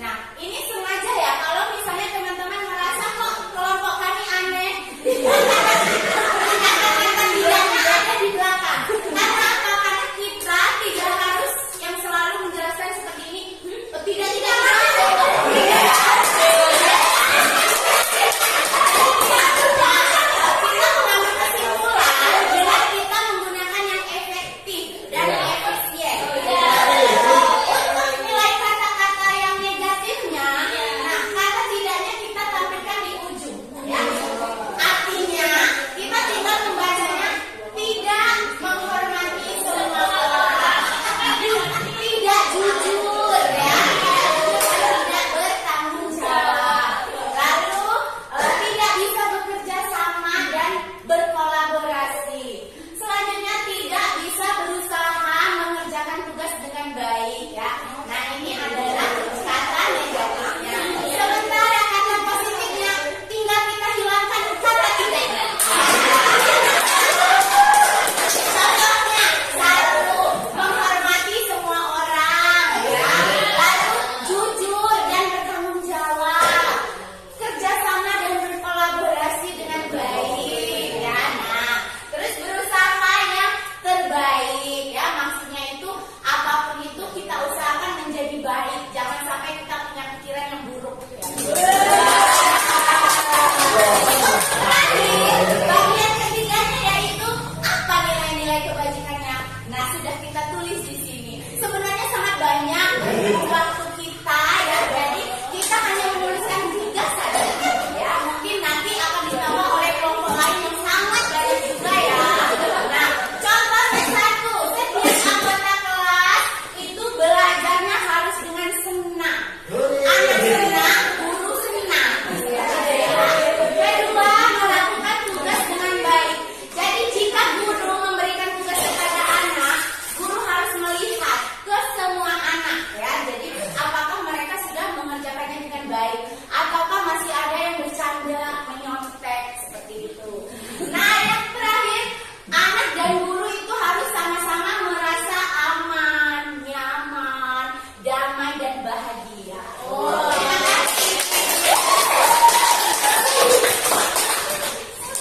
Nah, ini sengaja ya, kalau misalnya teman-teman merasa kok kelompok kami aneh, kata-kata bilangnya ada di belakang. Karena apa? Karena kita tidak harus yang selalu menjelaskan seperti ini. Tidak. Kita mengambil kesimpulan dengan kita menggunakan yang efektif dan efisien. Untuk nilai kata-kata nilai kebajikannya. Nah, sudah kita tulis di sini. Sebenarnya sangat banyak waktu kita ya. Jadi kita hanya menuliskan 3 saja. Ya, mungkin nanti akan ditambah oleh kelompok lain yang sangat banyak juga ya. Nah, contohnya 1, setiap anggota kelas itu belajarnya harus dengan senang. Anak senang, guru senang. Kedua, melakukan tugas dengan baik. Jadi jika guru memberikan tugas kepada anak, guru harus melihat ke semua anak ya. Jadi apakah mereka sudah mengerjakannya dengan baik ataukah masih ada yang bercanda, menyontek seperti itu. Nah, yang terakhir, anak dan guru itu harus sama-sama merasa aman, nyaman, damai dan bahagia. Terima kasih.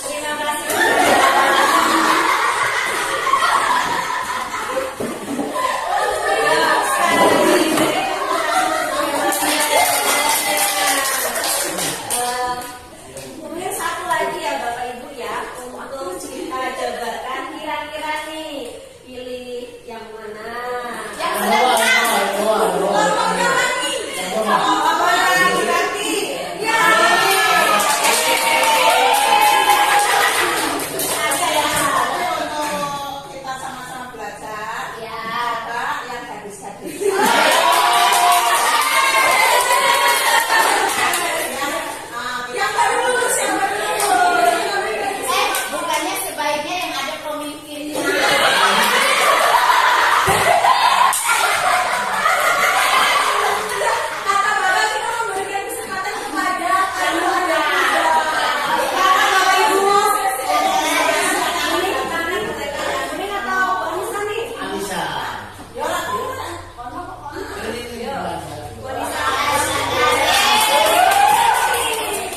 Terima kasih. Kemudian satu lagi ya Bapak Ibu ya, untuk kita jabarkan kira-kira nih pilih yang mana? Yang senang. Kita sama-sama belajar. Ya. Apa yang gadis-gadis. Yang baru lulus, yang baru lulus. Bukannya sebaiknya yang ada pemimpinnya. Kata Bapak kita memberikan kesempatan kepada anak-anak. Sekarang Bapak Ibu. Ini atau Anissa nih? Anissa.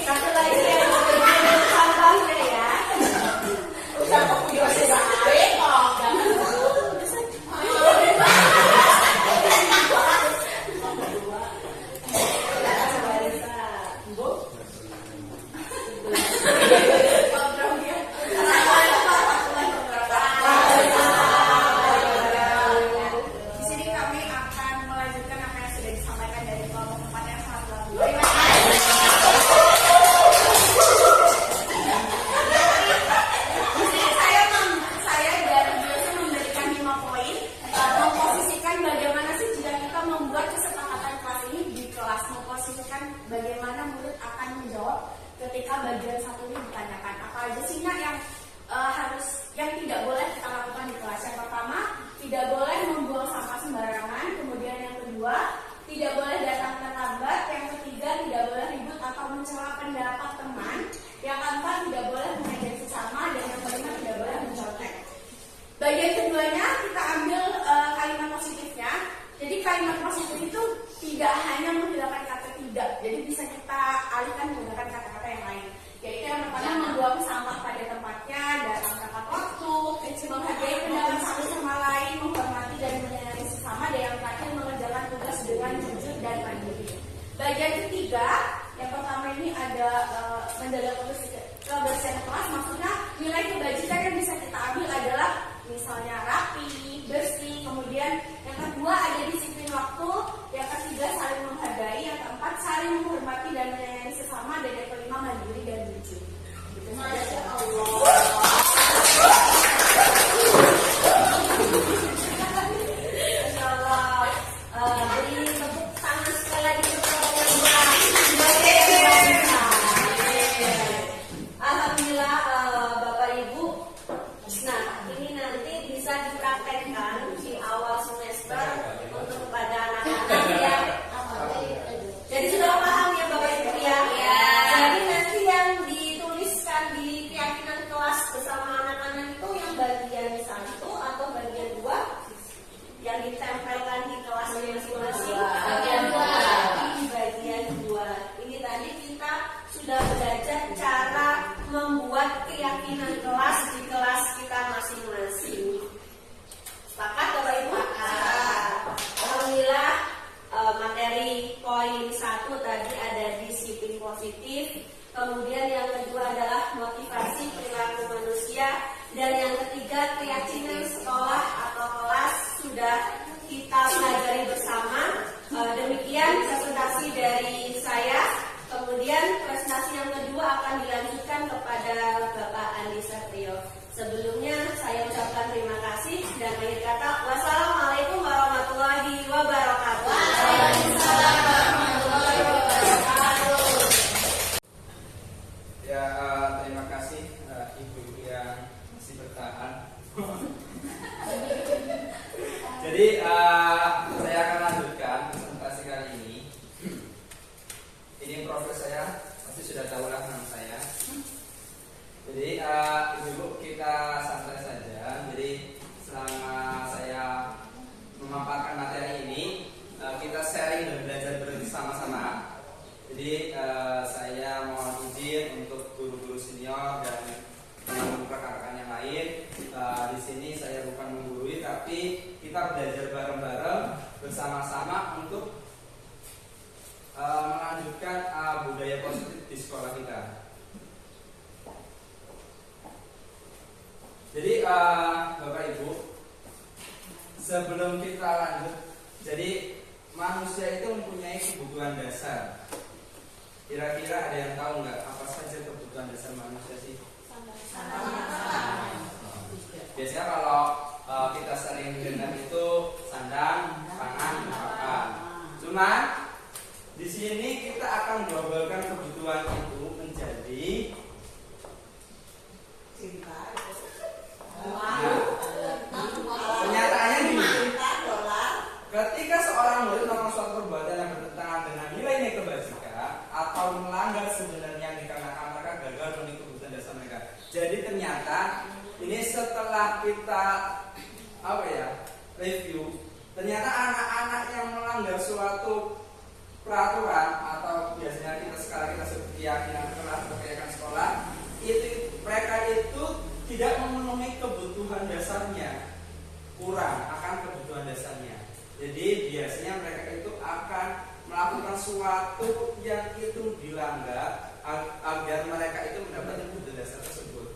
Satu lagi yang memberikan contohnya ya. Di sini kami akan melanjutkan apa yang sudah disampaikan dari kelompok 4 yang sangat luar biasa. Saya dari biasa memberikan 5 poin, memposisikan bagaimana sih jika kita membuat kesepakatan kelas ini di kelas, memposisikan bagaimana murid akan menjawab ketika bagian satu ini ditanyakan. Apa aja sih Nak, yang tidak boleh kita lakukan di kelas? Yang pertama, tidak boleh membuang sampah sembarangan. Kemudian yang kedua, tidak boleh datang terlambat. Yang ketiga, tidak boleh ribut atau mencela pendapat teman. Yang keempat, tidak boleh mengejek sesama. Dan yang kelima, tidak boleh mencontek. Bagian keduanya kita ambil kalimat positifnya. Jadi kalimat positif itu tidak hanya menggunakan kata tidak. Jadi bisa kita alihkan menggunakan kata-kata yang lain. Yaitu yang pertama, membuang sampah pada tempatnya, datang tepat waktu, menghargai pendapat satu sama lain, menghormati dan menyayangi sesama, dan yang terakhir mengerjakan tugas dengan jujur dan mandiri. Bagian ketiga, yang pertama ini ada menjaga kebersihan kelas. Maksudnya nilai kebajikan yang bisa kita ambil adalah misalnya rapi, bersih. Kemudian yang kedua ada disiplin waktu. Yang ketiga saling menghargai. Yang keempat saling menghormati dan menyayangi sesama. Dan yang kelima mandiri dan jujur. Masya Allah. Masya Allah. Beri tepuk tangan sekali lagi kepada yang berat. Alhamdulillah Bapak Ibu. Nah, ini nanti bisa dipraktekkan di awal semester untuk kepada anak-anak ya. Jadi sudah paham ya Bapak Ibu ya. Jadi nanti yang dituliskan di keyakinan kelas bersama anak-anak itu yang bagian 1 atau bagian 2 yang ditempelkan di kelas masing-masing. Bagian 2. Bagian 2. Ini tadi kita sudah belajar cara membuat keyakinan kelas di kelas kita masing-masing. Sepakat Bapak Ibu? Alhamdulillah materi poin 1 tadi ada disiplin positif. Kemudian yang kedua adalah motivasi perilaku manusia. Dan yang ketiga keyakinan sekolah atau kelas sudah kita pelajari bersama. Demikian presentasi dari saya. Kemudian presentasi yang kedua akan dilanjutkan kepada Bapak Andi Satrio. Sebelumnya saya ucapkan terima kasih dan akhir kata wassalamualaikum warahmatullahi wabarakatuh. Waalaikumsalam warahmatullahi wabarakatuh. Ya, terima kasih ibu-ibu yang masih bertahan. Jadi saya akan lanjutkan presentasi kali ini. Ini profil saya, pasti sudah tahu lah nama saya. Jadi ibu-ibu kita santai saja. Jadi selama saya memaparkan materi ini, kita sharing dan belajar bersama-sama. Jadi saya mohon izin untuk guru-guru senior dan teman-teman rekan-rekan yang lain. Di sini saya bukan menggurui, tapi kita belajar bareng-bareng bersama-sama untuk melanjutkan budaya positif di sekolah kita. Jadi Bapak Ibu, sebelum kita lanjut, jadi manusia itu mempunyai kebutuhan dasar. Kira-kira ada yang tahu nggak apa saja kebutuhan dasar manusia sih? Biasanya kalau kita sering dengar itu sandang, pangan, papan. Cuman di sini kita akan globalkan kebutuhan itu menjadi kenyataannya gini. Ketika seorang murid melakukan suatu perbuatan yang bertentangan dengan nilai-nilai kebajikan atau melanggar sebenarnya yang dikarenakan mereka gagal memenuhi kebutuhan dasar mereka. Jadi ternyata ini setelah kita review, ternyata anak-anak yang melanggar suatu peraturan atau biasanya kita sebut keyakinan kelas atau keyakinan sekolah, itu mereka itu tidak memenuhi kebutuhan dasarnya, kurang akan kebutuhan dasarnya. Jadi biasanya mereka itu akan melakukan sesuatu yang itu dilanggar agar mereka itu mendapatkan kebutuhan dasar tersebut.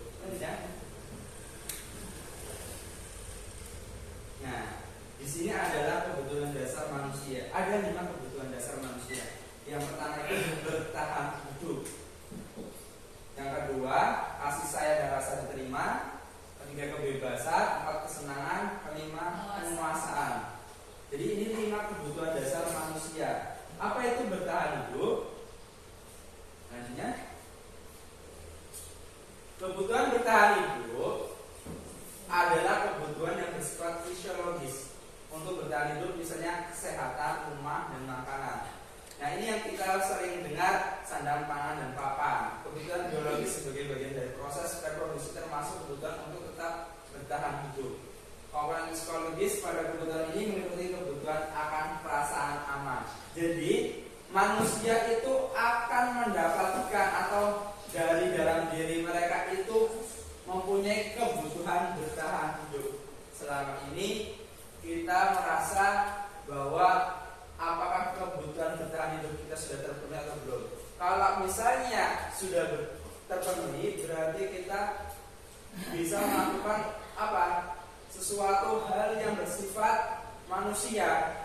Nah, di sini adalah kebutuhan dasar manusia. Ada 5 kebutuhan dasar manusia. Yang pertama itu bertahan hidup. Yang kedua, kasih sayang dan rasa diterima. Ketiga, kebebasan. 4, kesenangan. 5, penguasaan. Jadi ini 5 kebutuhan dasar manusia. Apa itu bertahan hidup? Selanjutnya, kebutuhan bertahan hidup adalah kebutuhan yang bersifat fisiologis. Untuk bertahan hidup misalnya kesehatan, rumah, dan makanan. Nah ini yang kita sering dengar sandang, pangan, dan papan. Kebutuhan biologis sebagai bagian dari proses reproduksi termasuk kebutuhan untuk tetap bertahan hidup. Komponen psikologis pada kebutuhan ini meliputi kebutuhan akan perasaan aman. Jadi manusia itu akan mendapatkan atau dari dalam diri mereka itu mempunyai kebutuhan bertahan hidup. Selama ini kita merasa bahwa apakah kebutuhan bertahan hidup kita sudah terpenuhi atau belum. Kalau misalnya sudah terpenuhi, berarti kita bisa melakukan sesuatu hal yang bersifat manusia.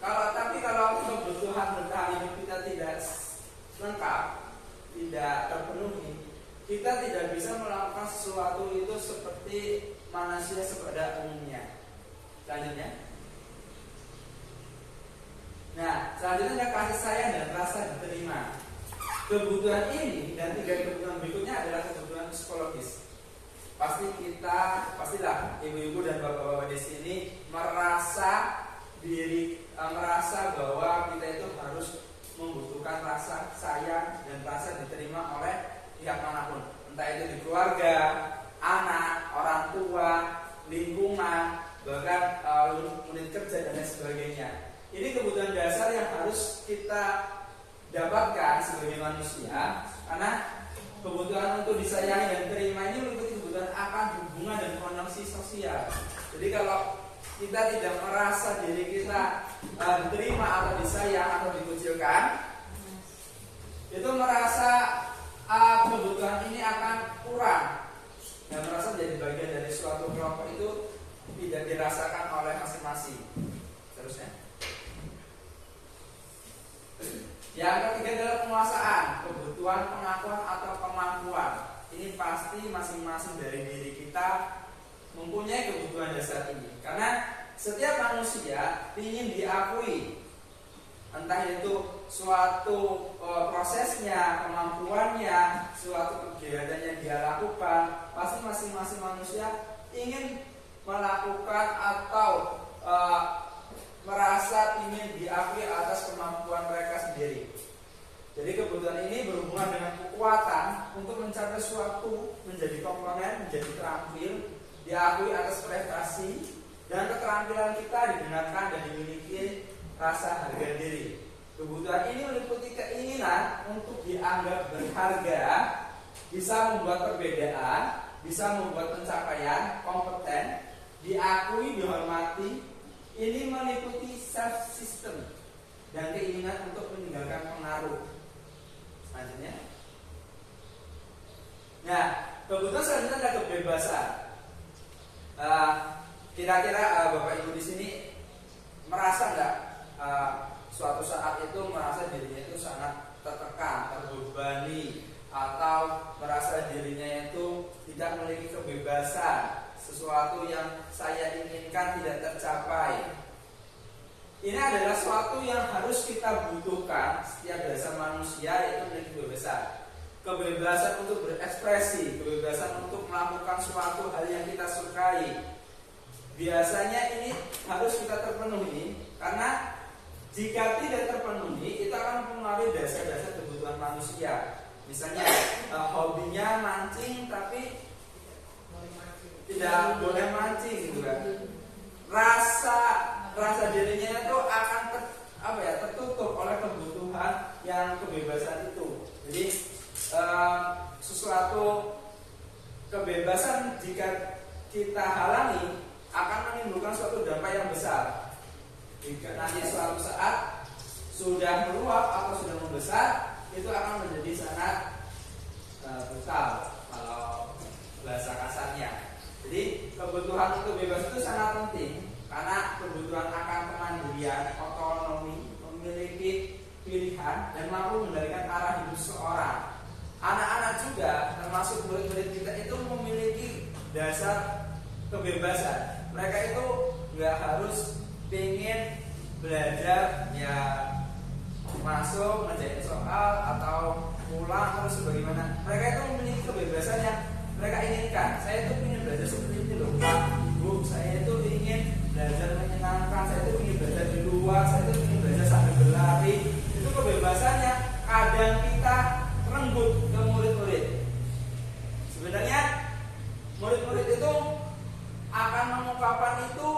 Tapi kalau kebutuhan bertahan hidup kita tidak lengkap, tidak terpenuhi, kita tidak bisa melakukan sesuatu itu seperti manusia pada umumnya. Selanjutnya, selanjutnya ada kasih sayang dan rasa diterima. Kebutuhan ini dan 3 kebutuhan berikutnya adalah kebutuhan psikologis. Pastilah ibu-ibu dan bapak-bapak di sini merasa bahwa kita itu harus membutuhkan rasa sayang dan rasa diterima oleh pihak manapun, entah itu di keluarga, anak, orang tua, lingkungan, bahkan unit kerja dan lain sebagainya. Ini kebutuhan dasar yang harus kita dapatkan sebagai manusia, karena kebutuhan untuk disayangi dan diterima ini meliputi kebutuhan akan hubungan dan koneksi sosial. Jadi kalau kita tidak merasa diri kita diterima atau disayang atau dikucilkan, itu merasa kebutuhan ini akan kurang. dan merasa menjadi bagian dari suatu kelompok itu tidak dirasakan oleh masing-masing. Terusnya, yang ketiga adalah penguasaan, kebutuhan, pengakuan atau kemampuan. Ini pasti masing-masing dari diri kita mempunyai kebutuhan dasar ini, karena setiap manusia ingin diakui, entah itu suatu prosesnya, kemampuannya, suatu kegiatan yang dia lakukan. Pasti masing-masing manusia ingin melakukan atau merasa ingin diakui atas kemampuan mereka sendiri. Jadi kebutuhan ini berhubungan dengan kekuatan untuk mencapai suatu, menjadi komponen, menjadi terampil, diakui atas prestasi, dan keterampilan kita didengarkan dan dimiliki rasa harga diri. Kebutuhan ini meliputi keinginan untuk dianggap berharga, bisa membuat perbedaan, bisa membuat pencapaian, kompeten, diakui, dihormati. Ini meliputi self system dan keinginan untuk meninggalkan pengaruh. Selanjutnya, nah, kebutuhan selanjutnya adalah kebebasan. Kira-kira Bapak Ibu di sini merasa nggak suatu saat itu merasa dirinya itu sangat tertekan, terbebani, atau merasa dirinya itu tidak memiliki kebebasan, sesuatu yang saya inginkan tidak tercapai. Ini adalah suatu yang harus kita butuhkan setiap dasar manusia, yaitu memiliki kebebasan. Kebebasan untuk berekspresi, kebebasan untuk melakukan suatu hal yang kita sukai. Biasanya ini harus kita terpenuhi, karena jika tidak terpenuhi, itu akan mempengaruhi dasar-dasar kebutuhan manusia. Misalnya hobinya mancing, tapi tidak boleh mancing, gitu kan? Rasa dirinya itu akan tertutup oleh kebutuhan yang kebebasan itu. Jadi sesuatu kebebasan jika kita halangi akan menimbulkan suatu dampak yang besar. Jika nanti suatu saat sudah meluap atau sudah membesar, itu akan menjadi sangat brutal kalau bahasa kasarnya. Jadi kebutuhan untuk bebas itu sangat penting, karena kebutuhan akan kemandirian, otonomi, memiliki pilihan, dan mampu mengendalikan arah hidup seorang. Anak-anak juga, termasuk murid-murid kita itu memiliki dasar kebebasan. Mereka itu nggak harus ingin belajar ya masuk menjadi soal atau pulang terus bagaimana. Mereka itu memiliki kebebasan yang mereka inginkan. Saya itu ingin belajar seperti ini loh Pak, Bu, saya itu ingin belajar menyenangkan, saya itu ingin belajar di luar, saya itu ingin belajar sambil berlari. Itu kebebasannya. Kadang kita renggut ke murid-murid. Sebenarnya murid-murid itu akan mengungkapkan itu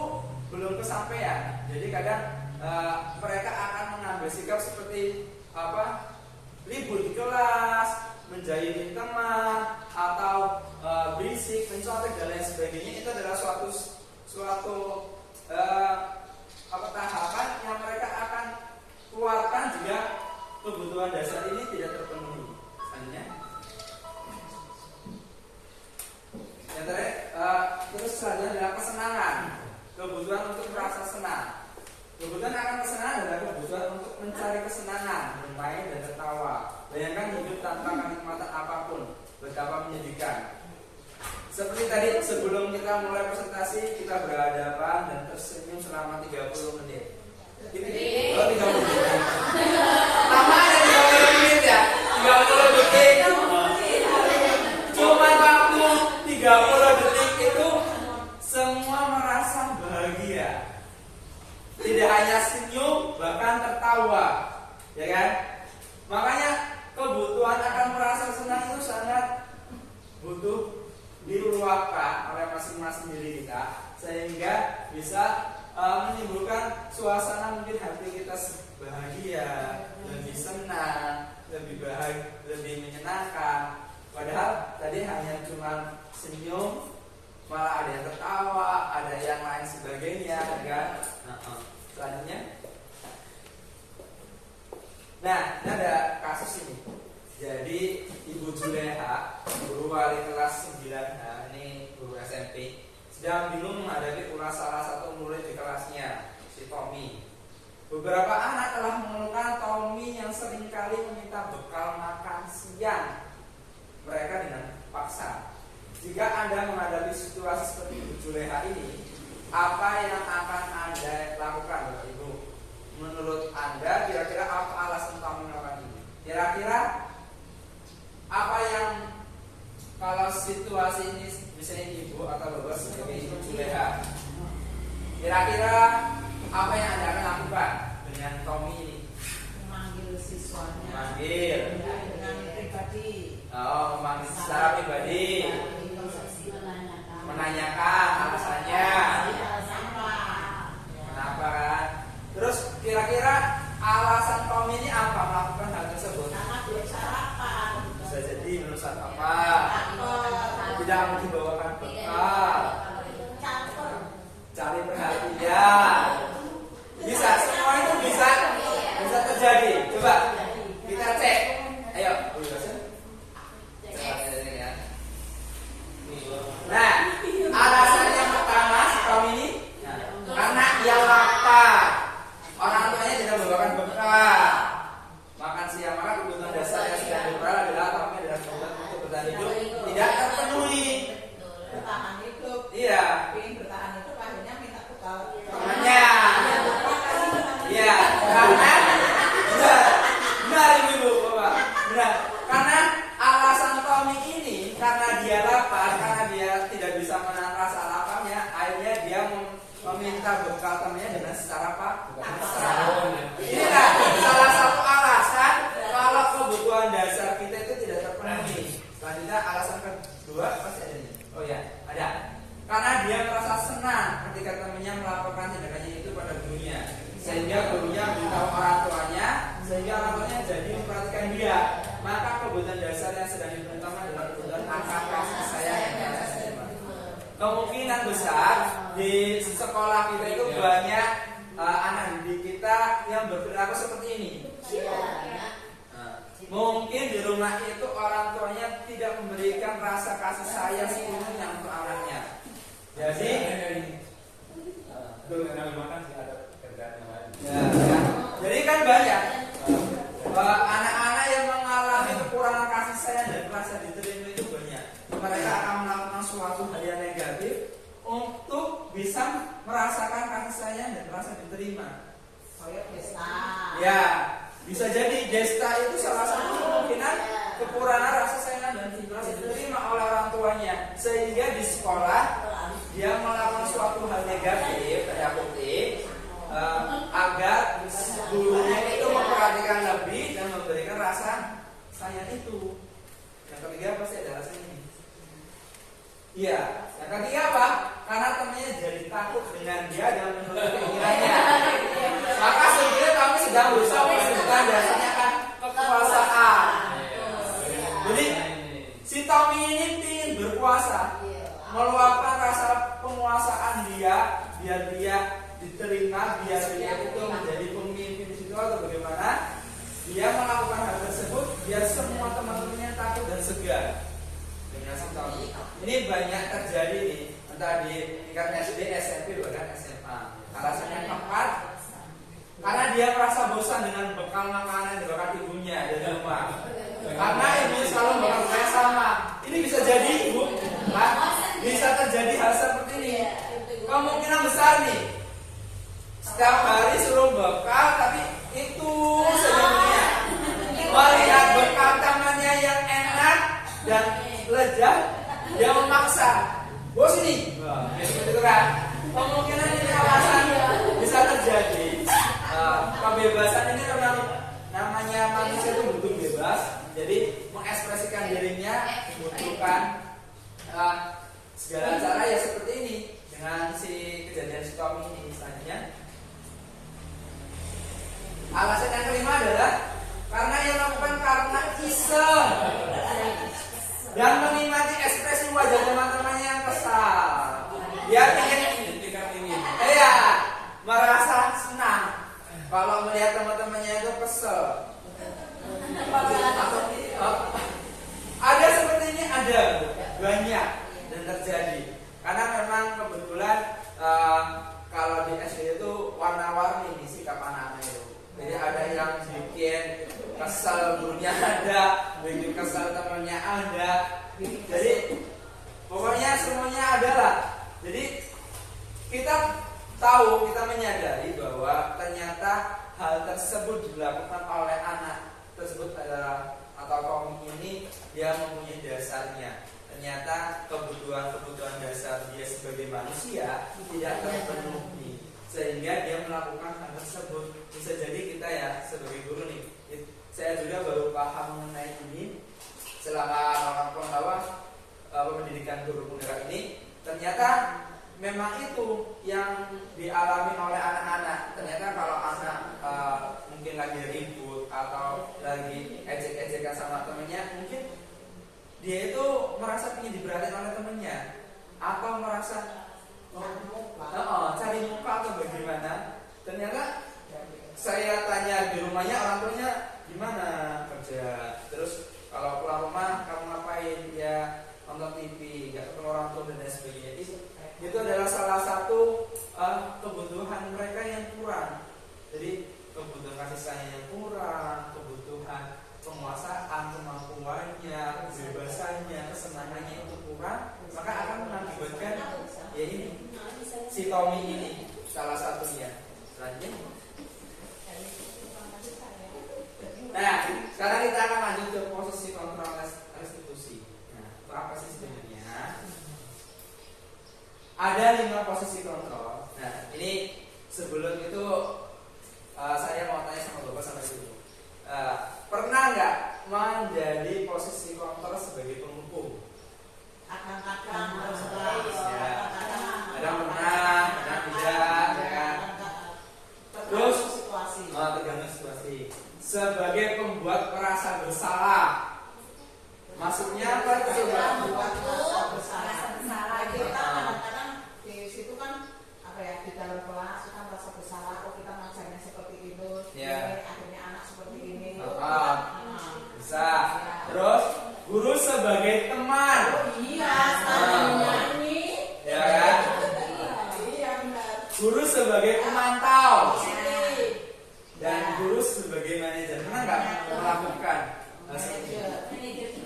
belum kesampaian. Jadi kadang mereka akan mengambil sikap seperti libur di kelas, menjahili teman, atau berisik, mencontek dan lain sebagainya. Itu adalah suatu tahapan yang mereka akan keluarkan jika kebutuhan dasar ini tidak terpenuhi. Selanjutnya, yang terakhir, terus selanjutnya adalah kesenangan, kebutuhan untuk merasa senang. Kebutuhan akan kesenangan adalah kebutuhan untuk mencari kesenangan, bermain dan tertawa. Bayangkan hidup tanpa kenikmatan apapun, betapa menyedihkan. Seperti tadi sebelum kita mulai presentasi, kita berhadapan dan tersenyum selama 30 menit. Ini 30 menit. Lama ada 30 menit ya? 30 detik. Cuma waktu 30 detik itu semua merasa bahagia. Tidak hanya senyum, bahkan tertawa, ya kan? Makanya kebutuhan akan merasa senang itu sangat butuh diluapkan oleh masing-masing diri kita, sehingga bisa menimbulkan suasana mungkin hati kita bahagia, lebih senang, lebih bahagia, lebih menyenangkan. Padahal tadi hanya cuma senyum, malah ada yang tertawa, ada yang lain sebagainya, kan? Selanjutnya, nah ini ada kasus ini. Jadi Ibu Juleha, guru wali kelas 9H, ini sedang bingung menghadapi ulas salah satu murid di kelasnya, si Tommy. Beberapa anak telah mengeluhkan Tommy yang seringkali meminta bekal makan siang mereka dengan paksa. Jika Anda menghadapi situasi seperti Bu Juleha ini, apa yang akan Anda lakukan, Bapak Ibu? Menurut Anda, kira-kira apa alasan Tommy melakukan ini? Kira-kira apa yang, kalau situasi ini misalnya Ibu atau Bapak sebagai Ibu Juleha, kira-kira apa yang Anda akan lakukan dengan Tommy ini? Memanggil siswanya. Memanggil. Dengan pribadi. Oh, memanggil secara pribadi. Menanyakan alasannya. Kenapa kan? Terus kira-kira alasan Tommy ini apa melakukan hal tersebut? Karena belum sarapan. Bisa jadi belum apa? Tidak mau dibawakan bekal. Cari perhatian. Bisa, semua itu bisa terjadi. Coba kita cek. Ayo, nah, alasan yang pertama si Tommy ini karena ia lapar. Orang tuanya tidak membawakan bekal makan siang, maka kebutuhan dasar yang sedang diperlukan adalah Tommy adalah kebutuhan untuk bertahan hidup tidak terpenuhi. Bertahan hidup. Iya. Ingin bertahan hidup akhirnya minta bekal. Temannya. Iya, karena benar ibu bapak, benar. Karena alasan Tommy ini karena dia lapar, karena dia tidak bisa menahan rasa laparnya, akhirnya dia meminta bekal temannya dengan secara apa? Inilah salah satu alasan kalau kebutuhan dasar kita itu tidak terpenuhi. Selanjutnya alasan kedua pasti ada nih. Oh ya, ada. Karena dia merasa senang ketika temannya melaporkan tindakannya itu pada gurunya, sehingga gurunya memberitahu orang tuanya, sehingga orang tuanya jadi memperhatikan dia. Maka kebutuhan dasar yang sedang diperintahkan adalah kebutuhan akan kasih sayang yang biasa. Kemungkinan besar di sekolah kita itu banyak anak didik kita yang berperilaku seperti ini. Mungkin di rumah itu orang tuanya tidak memberikan rasa kasih sayang sepenuhnya untuk anaknya. Jadi jadi kan banyak anak-anak yang mengalami kekurangan kasih sayang dan rasa diterima itu banyak. Mereka akan melakukan suatu hal yang negatif untuk bisa merasakan kasih sayang dan rasa diterima. Ya, bisa jadi desta itu salah satu kemungkinan kekurangan rasa sayang dan rasa diterima oleh orang tuanya, sehingga di sekolah dia melakukan suatu hal negatif, tanda kutip, agar gurunya itu memperhatikan lebih dan memberikan rasa sayang itu. Yang ketiga pasti ada rasa ini. Iya, yang ketiga apa? Karena temannya jadi takut dengan dia dan menuruti keinginannya. Maka sebenarnya kami sedang berusaha menunjukkan dasarnya kan kekuasaan. Jadi si Tommy ini ingin berkuasa, meluapkan rasa penguasaan dia, biar dia diterima, biar dia itu menjadi pemimpin di situ atau bagaimana. Dia melakukan hal tersebut biar semua teman-temannya takut dan segan. Dengan si Tommy ini banyak terjadi nih, entah di tingkat SD, SMP, bahkan SMA. Alasannya keempat, karena dia merasa bosan dengan bekal makanan yang diberikan ibunya dari rumah. Karena ibunya selalu memberikan bekal yang sama. Ini bisa jadi ibu, bisa terjadi hal seperti ini. Kemungkinan besar nih, setiap hari suruh bekal, tapi itu sebenarnya melihat bekal temannya yang enak dan lezat, dia memaksa. Bos ini, itu kan. Kemungkinan ini alasan bisa terjadi. Kebebasan ini memang namanya manusia itu butuh bebas, jadi mengekspresikan dirinya membutuhkan segala cara ya seperti ini. Dengan si kejadian si Tommy ini misalnya. Alasan yang kelima adalah karena ia lakukan karena iseng dan menikmati ekspresi wajah teman-temannya yang kesal. Dia ingin merasa senang kalau melihat teman-temannya itu kesel. Ada seperti ini, ada banyak dan terjadi. Karena memang kita tahu, kita menyadari bahwa ternyata hal tersebut dilakukan oleh anak tersebut adalah atau kaum ini dia mempunyai dasarnya. Ternyata kebutuhan dasar dia sebagai manusia tidak terpenuhi sehingga dia melakukan hal tersebut. Bisa jadi kita ya sebagai guru nih, saya juga baru paham mengenai ini selama melakukan pendidikan guru penggerak ini. Ternyata memang itu yang dialami oleh anak-anak. Ternyata kalau anak mungkin lagi ribut atau lagi ejek-ejekan sama temennya, mungkin dia itu merasa ingin diperhatiin oleh temennya atau merasa cari muka atau bagaimana. Ternyata saya tanya di rumahnya, orang tuanya gimana kerja, terus kalau pulang rumah kamu ngapain, ya nonton TV, nggak ketemu orang tua dan lain sebagainya. Itu adalah salah satu kebutuhan mereka yang kurang. Jadi kebutuhan kasih sayang yang kurang, kebutuhan penguasaan, kemampuannya, kebebasannya, kesenangannya itu kurang, maka akan mengakibatkan ya ini si Tommy ini salah satunya. Selanjutnya. Nah, sekarang kita akan lanjut ke posisi kontrol restitusi. Nah, itu apa sih sebenarnya? Ada 5 posisi kontrol. Nah, ini sebelum itu saya mau tanya sama Bapak sampai dulu. Pernah nggak menjadi posisi kontrol sebagai penghukum? Kadang-kadang Ya. Kadang pernah, kadang tidak, ya kan? Terus tergantung situasi. Sebagai pembuat merasa bersalah. Maksudnya apa itu? membuat merasa bersalah. Kita kadang-kadang di situ kan apa ya, di dalam kelas kita merasa bersalah. Oh, kita ngajarnya seperti itu, Ya. akhirnya anak seperti ini. Bisa. Terus guru sebagai teman. Iya, nyanyi. Ya kan? Iya benar. Guru sebagai pemantau. Dan guru sebagai manajer. Pernah nggak melakukan hal seperti itu?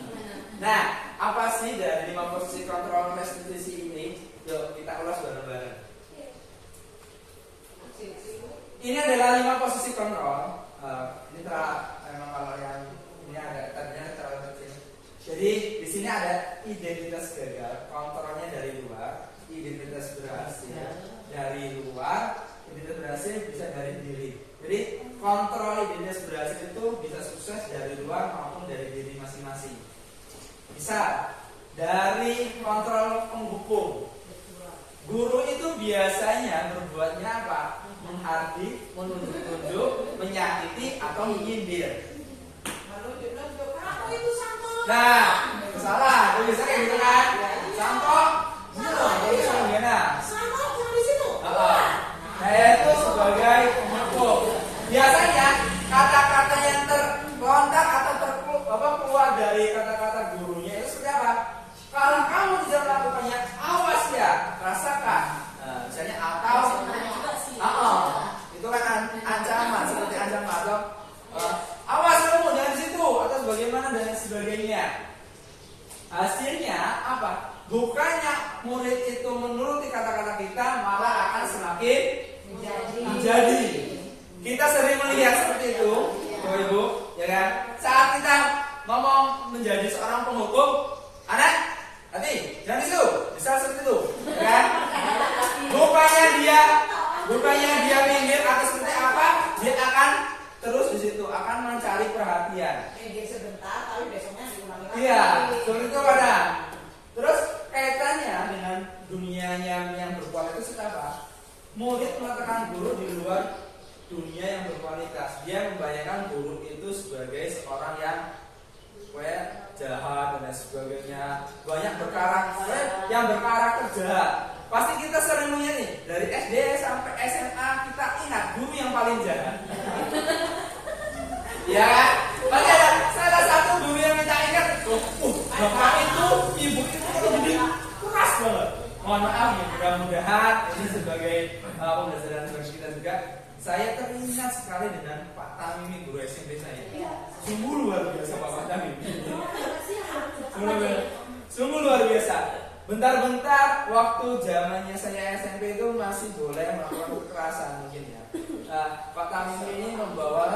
Nah, apa sih dari 5 posisi kontrol restitusi ini? Yuk kita ulas bareng-bareng. Ini adalah 5 posisi kontrol. Ini memang kalau yang ini ada tadinya terlalu kecil. Jadi di sini ada identitas gagal, kontrolnya dari luar, identitas berhasil dari luar, identitas berhasil bisa dari diri. Jadi kontrol identitas berhasil itu bisa sukses dari luar maupun dari diri masing-masing. Bisa dari kontrol penghukum. Guru itu biasanya berbuatnya apa? Menghardik, menunjuk-nunjuk, menyakiti atau menyindir. Menunjuk-nunjuk, kamu itu sangkut. Nah, salah. Itu bisa kayak gitu kan? Sangkut. Bisa gimana? Sangkut jangan di situ. Saya itu sebagai penghukum. Biasanya kata-kata yang terlontar atau keluar dari kata-kata gurunya itu seperti apa? Kalau kamu tidak melakukannya, awas ya, rasakan. Misalnya atau itu kan ancaman, seperti ancaman atau awas kamu jangan di situ atau bagaimana dan sebagainya. Hasilnya apa? Bukannya murid itu menuruti kata-kata kita, malah akan semakin menjadi. Kita sering melihat seperti itu, Bapak Ibu, ya kan? Saat kita ngomong menjadi seorang penghukum, anak, hati, jangan itu, bisa seperti itu, ya kan? Bukannya dia minggir atau seperti apa, dia akan terus di situ, akan mencari perhatian. Minggir sebentar, tapi besoknya diulangi lagi. Iya, seperti itu ada. Terus kaitannya dengan dunianya yang berkualitas itu apa? Murid mengatakan guru di luar dunia yang berkualitas. Dia membayangkan guru itu sebagai seorang yang jahat dan lain sebagainya, banyak berkarakter, yang berkarakter jahat. Pasti kita sering punya nih, dari SD sampai SMA kita ingat guru yang paling jahat. Ya kan? Pasti ada salah satu guru yang kita ingat, bapak itu, ibu itu lebih keras banget. Mohon maaf ya, mudah-mudahan ini sebagai pembelajaran bagi kita juga. Saya teringat sekali dengan Pak Tamimi, guru SMP saya. Sungguh luar biasa Pak Tamimi. Sungguh luar biasa. Bentar-bentar waktu zamannya saya SMP itu masih boleh melakukan kekerasan mungkin ya. Pak Tamim ini membawa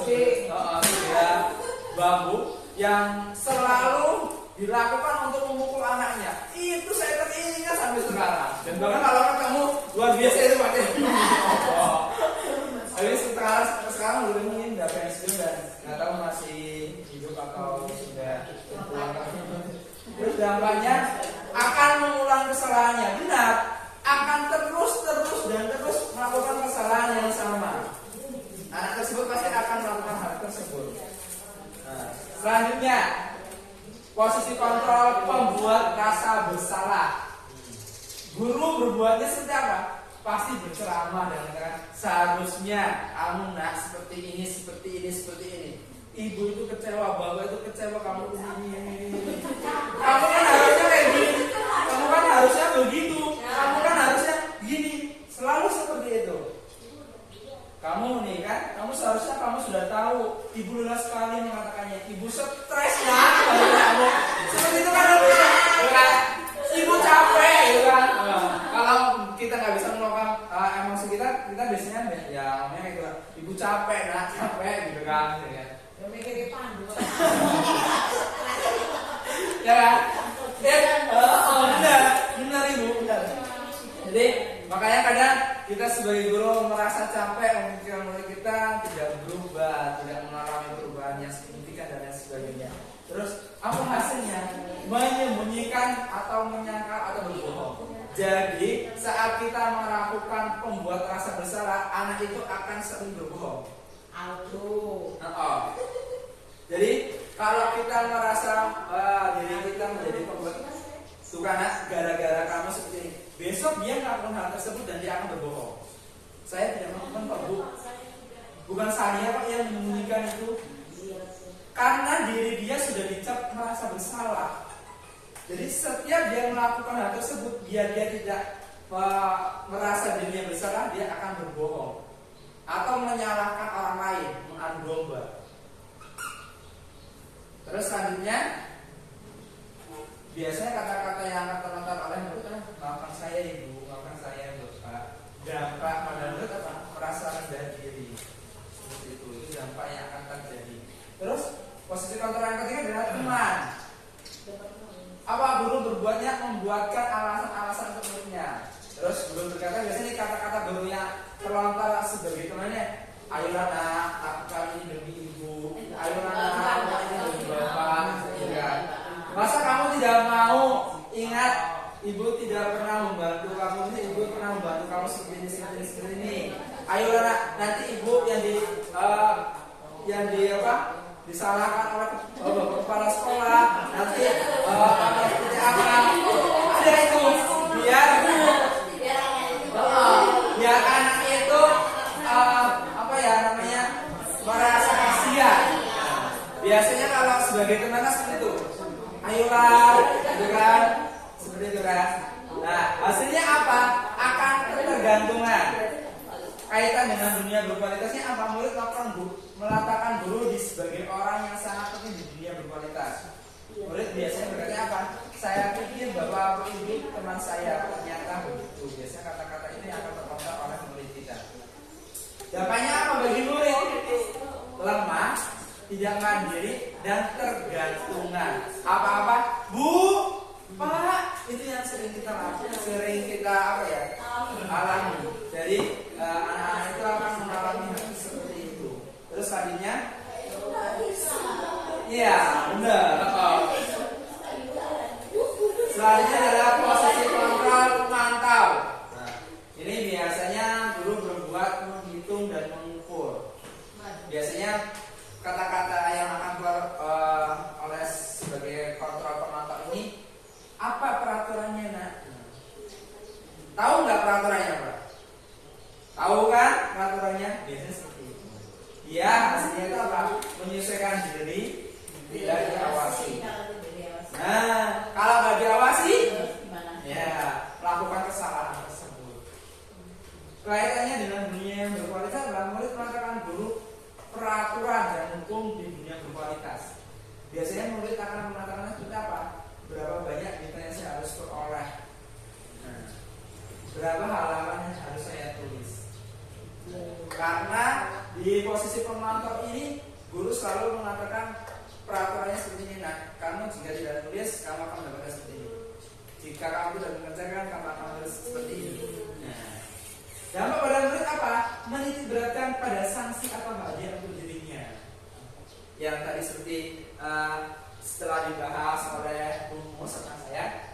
sebuah bambu yang selalu dilakukan untuk memukul anaknya. Itu saya teringat sampai sekarang. Dan bahkan kalau kamu luar biasa itu Pak. Tapi sekarang udah mungkin udah pensiun dan nggak tahu masih hidup atau sudah pulang. Terus dampaknya akan mengulang kesalahannya. Benar, akan terus melakukan kesalahan yang sama. Anak tersebut pasti akan melakukan hal tersebut. Nah, selanjutnya, posisi kontrol pembuat rasa bersalah. Guru berbuatnya seperti apa? Pasti berceramah dan mengatakan seharusnya kamu nak seperti ini. Ibu itu kecewa, bapak itu kecewa, kamu ini. Kamu kan harusnya kayak gini. Kamu kan harusnya begitu. Kamu kan harusnya gini. Selalu seperti itu. Kamu nih kan, seharusnya kamu sudah tahu. Ibu lelah sekali mengatakannya. Ibu stres ya. Seperti itu kan ibu capek, gitu kan. Kalau kita nggak bisa melakukan emosi kita biasanya ya namanya gitu. Ibu capek, gitu kan. Yang mikir pandu. Ya kan? Benar ibu, benar. Jadi makanya kadang kita sebagai guru merasa capek memikirkan murid kita tidak berubah, tidak mengalami perubahan yang signifikan dan lain sebagainya. Terus apa hasilnya? Menyembunyikan atau menyangkal atau berbohong. Jadi saat kita melakukan pembuat rasa bersalah, anak itu akan sering berbohong. Jadi kalau kita merasa diri kita menjadi pembuat tuh karena gara-gara kamu seperti ini, besok dia melakukan hal tersebut dan dia akan berbohong. Saya tidak melakukan Pak Bu. Bukan saya Pak yang menyembunyikan itu. Karena diri dia sudah dicap merasa bersalah. Jadi setiap dia melakukan hal tersebut, biar dia tidak merasa dirinya bersalah, dia akan berbohong atau menyalahkan orang lain, mengadu domba. Terus selanjutnya, biasanya kata-kata yang akan terlontar oleh murid adalah maafkan saya ibu, maafkan saya bapak. Dampak pada murid apa? Merasa rendah diri. Seperti itu dampak yang akan terjadi. Terus posisi kontrol yang ketiga adalah teman. Apa guru berbuatnya membuatkan alasan-alasan untuk muridnya. Terus guru berkata biasanya kata-kata gurunya terlontar sebagai temannya. Ayolah nak, lakukan ini demi ibu. Ayolah nak, lakukan ini demi bapak. Masa kamu tidak mau ingat ibu tidak pernah membantu kamu ini, ibu pernah membantu kamu seperti ini. Ayolah nak, nanti ibu yang disalahkan oleh kepala sekolah nanti seperti apa? Ada itu biar anak itu merasa kasihan. Biasanya kalau sebagai teman seperti itu, ayolah, gitu kan, seperti itu kan. Nah hasilnya apa? Akan ketergantungan. Kaitan dengan dunia berkualitasnya apa? Murid meletakkan guru sebagai orang yang sangat penting di dunia berkualitas. Murid biasanya berkata apa? Saya pikir bapak atau ibu teman saya, ternyata begitu. Biasanya kata-kata ini akan terkontak oleh murid kita. Dampaknya apa bagi murid? Lemah, tidak mandiri, dan tergantungan. Apa-apa, Bu, Pak, itu yang sering kita alami. Jadi anak-anak itu akan mengalami hal seperti itu. Terus tadinya, iya, benar. Selanjutnya adalah posisi kontrol pemantau. Nah, ini biasanya guru berbuat menghitung dan mengukur. Biasanya kata-kata yang akan keluar oleh sebagai kontrol pemantau ini, apa peraturannya nak? Tahu nggak peraturannya Pak? Tahu kan peraturannya? Biasanya seperti itu. Ya hasilnya itu apa? Menyesuaikan diri, tidak diawasi. Nah kalau nggak diawasi, ya melakukan kesalahan tersebut. Kaitannya dengan dunia yang berkualitas adalah murid mengatakan guru peraturan dan hukum di dunia berkualitas. Biasanya murid akan mengatakan seperti apa? Berapa banyak duit yang saya harus harus peroleh. Nah, berapa halaman yang harus saya tulis? Karena di posisi pemantau ini guru selalu mengatakan peraturannya seperti ini. Nah, kamu jika tidak menulis, kamu akan mendapatkan seperti ini. Jika kamu tidak mengerjakan, kamu akan menulis seperti ini. Nah, dampak pada murid apa? Menitik beratkan pada sanksi atau hadiah untuk dirinya. Yang tadi seperti setelah dibahas oleh Bu Mus sama saya,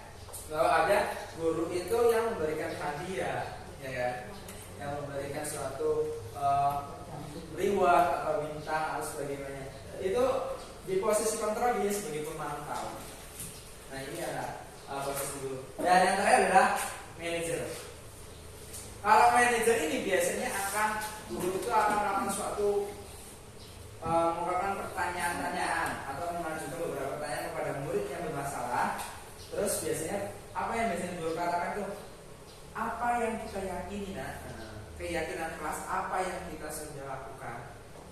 bahwa ada guru itu yang memberikan hadiah, ya kan? Yang memberikan suatu reward atau bintang atau sebagainya. Itu di posisi kontrol dia sebagai pemantau. Nah, ini adalah posisi guru. Dan yang terakhir adalah manajer. Kalau manajer ini biasanya guru itu akan melakukan suatu melakukan pertanyaan-pertanyaan atau mengajukan beberapa pertanyaan kepada murid yang bermasalah. Terus biasanya apa yang biasanya guru katakan tuh? Apa yang kita yakini, keyakinan kelas apa yang kita sudah lakukan.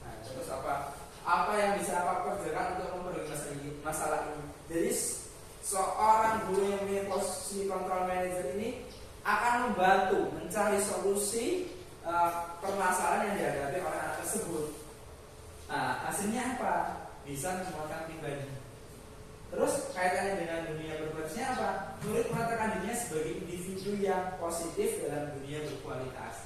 Nah, terus apa yang bisa apa kerjakan untuk memperbaiki masalah ini. Jadi seorang guru yang memiliki posisi kontrol manager ini akan membantu mencari solusi permasalahan yang dihadapi oleh anak tersebut. Nah, hasilnya apa? Bisa menguatkan pribadi. Terus kaitannya dengan dunia berprofesinya apa? Murid mengatakan dirinya sebagai individu yang positif dalam dunia berkualitas.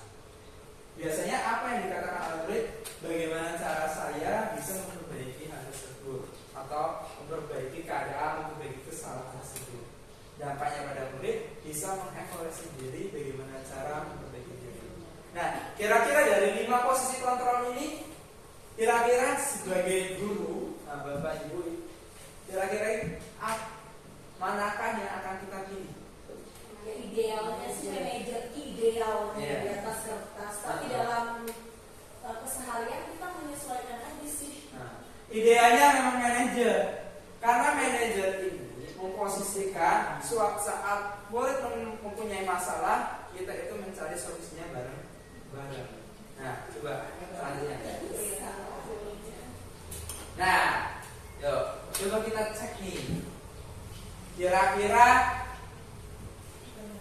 Biasanya apa yang dikatakan oleh murid? Bagaimana cara saya bisa memperbaiki hal tersebut atau memperbaiki keadaan, memperbaiki kesalahan tersebut. Dampaknya pada murid bisa mengevaluasi diri bagaimana cara memperbaiki diri. Nah, kira-kira dari 5 posisi kontrol ini, kira-kira sebagai guru, Bapak Ibu, kira-kira manakah yang akan kita pilih? Idealnya sih manajer idealnya di atas kertas, tapi dalam keseharian kita menyesuaikan aja sih. Idealnya memang manajer, karena manajer ini memposisikan suatu saat murid mempunyai masalah, kita itu mencari solusinya bareng-bareng. Nah, coba selanjutnya. Nah, yuk, coba kita cek nih. Kira-kira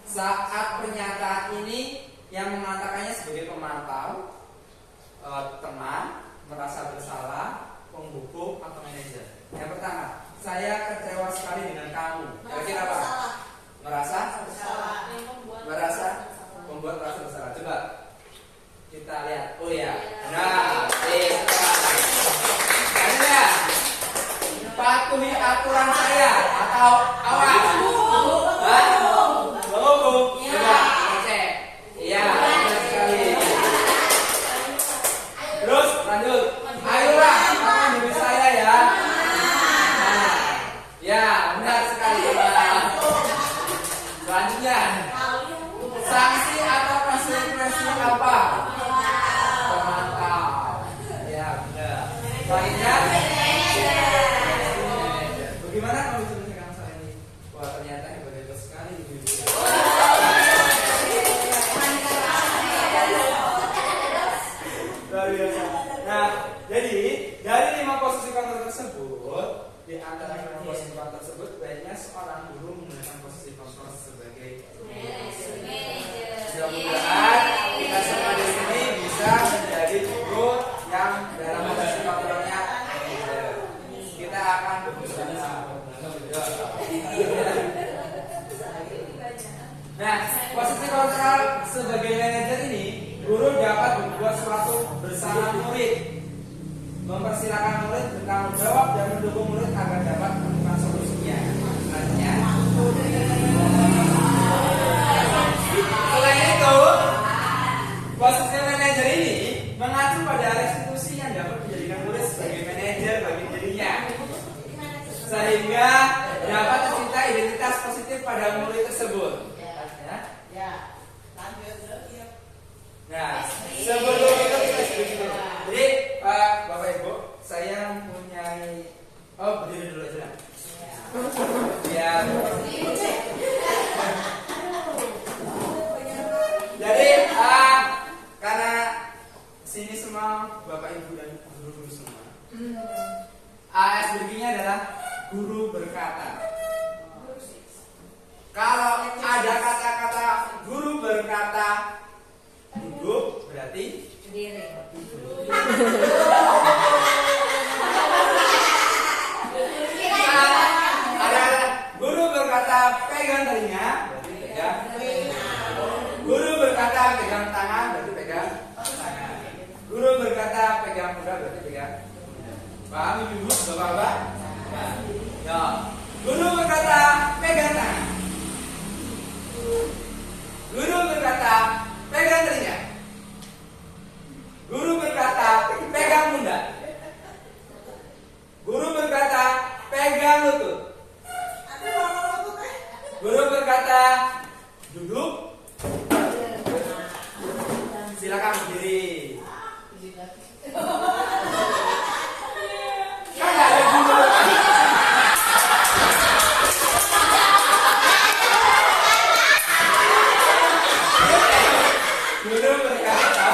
saat pernyataan ini yang mengatakannya sebagai pemantau, teman, merasa bersalah, penghukum, atau manajer. Yang pertama, saya kecewa sekali dengan kamu. Kira-kira apa? Merasa bersalah. Membuat merasa bersalah. Coba kita lihat. Oh ya. Nah, ya. Patuhi aturan saya atau awas. Hukum. Coba cek. Iya, benar sekali. Terus lanjut. Ayolah, kamu demi saya ya. Nah, ya, benar sekali. Selanjutnya, sanksi atau konsekuensi apa? Pemantau. Ya, benar. Selanjutnya, bagaimana kalau diceritakan saya ini? Wah, ternyata hebat sekali ibu-ibu. Nah, jadi dari 5 posisi kontrol tersebut, di antara 5 posisi kontrol tersebut, baiknya seorang guru menggunakan posisi kontrol sebagai manajer. Mudah-mudahan kita semua di sini bisa menjadi guru yang dalam posisi kontrolnya manajer. Kita akan berusaha. Nah, posisi kontrol sebagai manajer ini, guru dapat berbuat sesuatu bersama murid, mempersilahkan murid bertanggung jawab dan mendukung murid agar dapat menemukan solusinya. Artinya, selain itu, posisi manajer ini mengacu pada restitusi yang dapat menjadikan murid sebagai manajer bagi dirinya, sehingga dapat tercipta identitas positif pada murid tersebut. Nah, sebelum itu kita sedikit. Jadi, Bapak Ibu, saya mempunyai berdiri dulu aja. Ya. Jadi, karena sini semua Bapak Ibu dan guru-guru semua. ASBG-nya adalah guru berkata. Kalau ada kata-kata guru berkata duduk, berarti Berdiri. ada guru berkata pegang telinga, berarti pegang. Guru berkata pegang tangan, berarti pegang tangan. Guru berkata pegang pundak, berarti pegang. Paham ibu bapak-bapak? Ya. Guru berkata pegang tangan. Guru berkata pegang telinga. Guru berkata pegang pundak. Guru berkata pegang lutut. Guru berkata duduk. Silakan berdiri. Kan ada guru. Guru berkata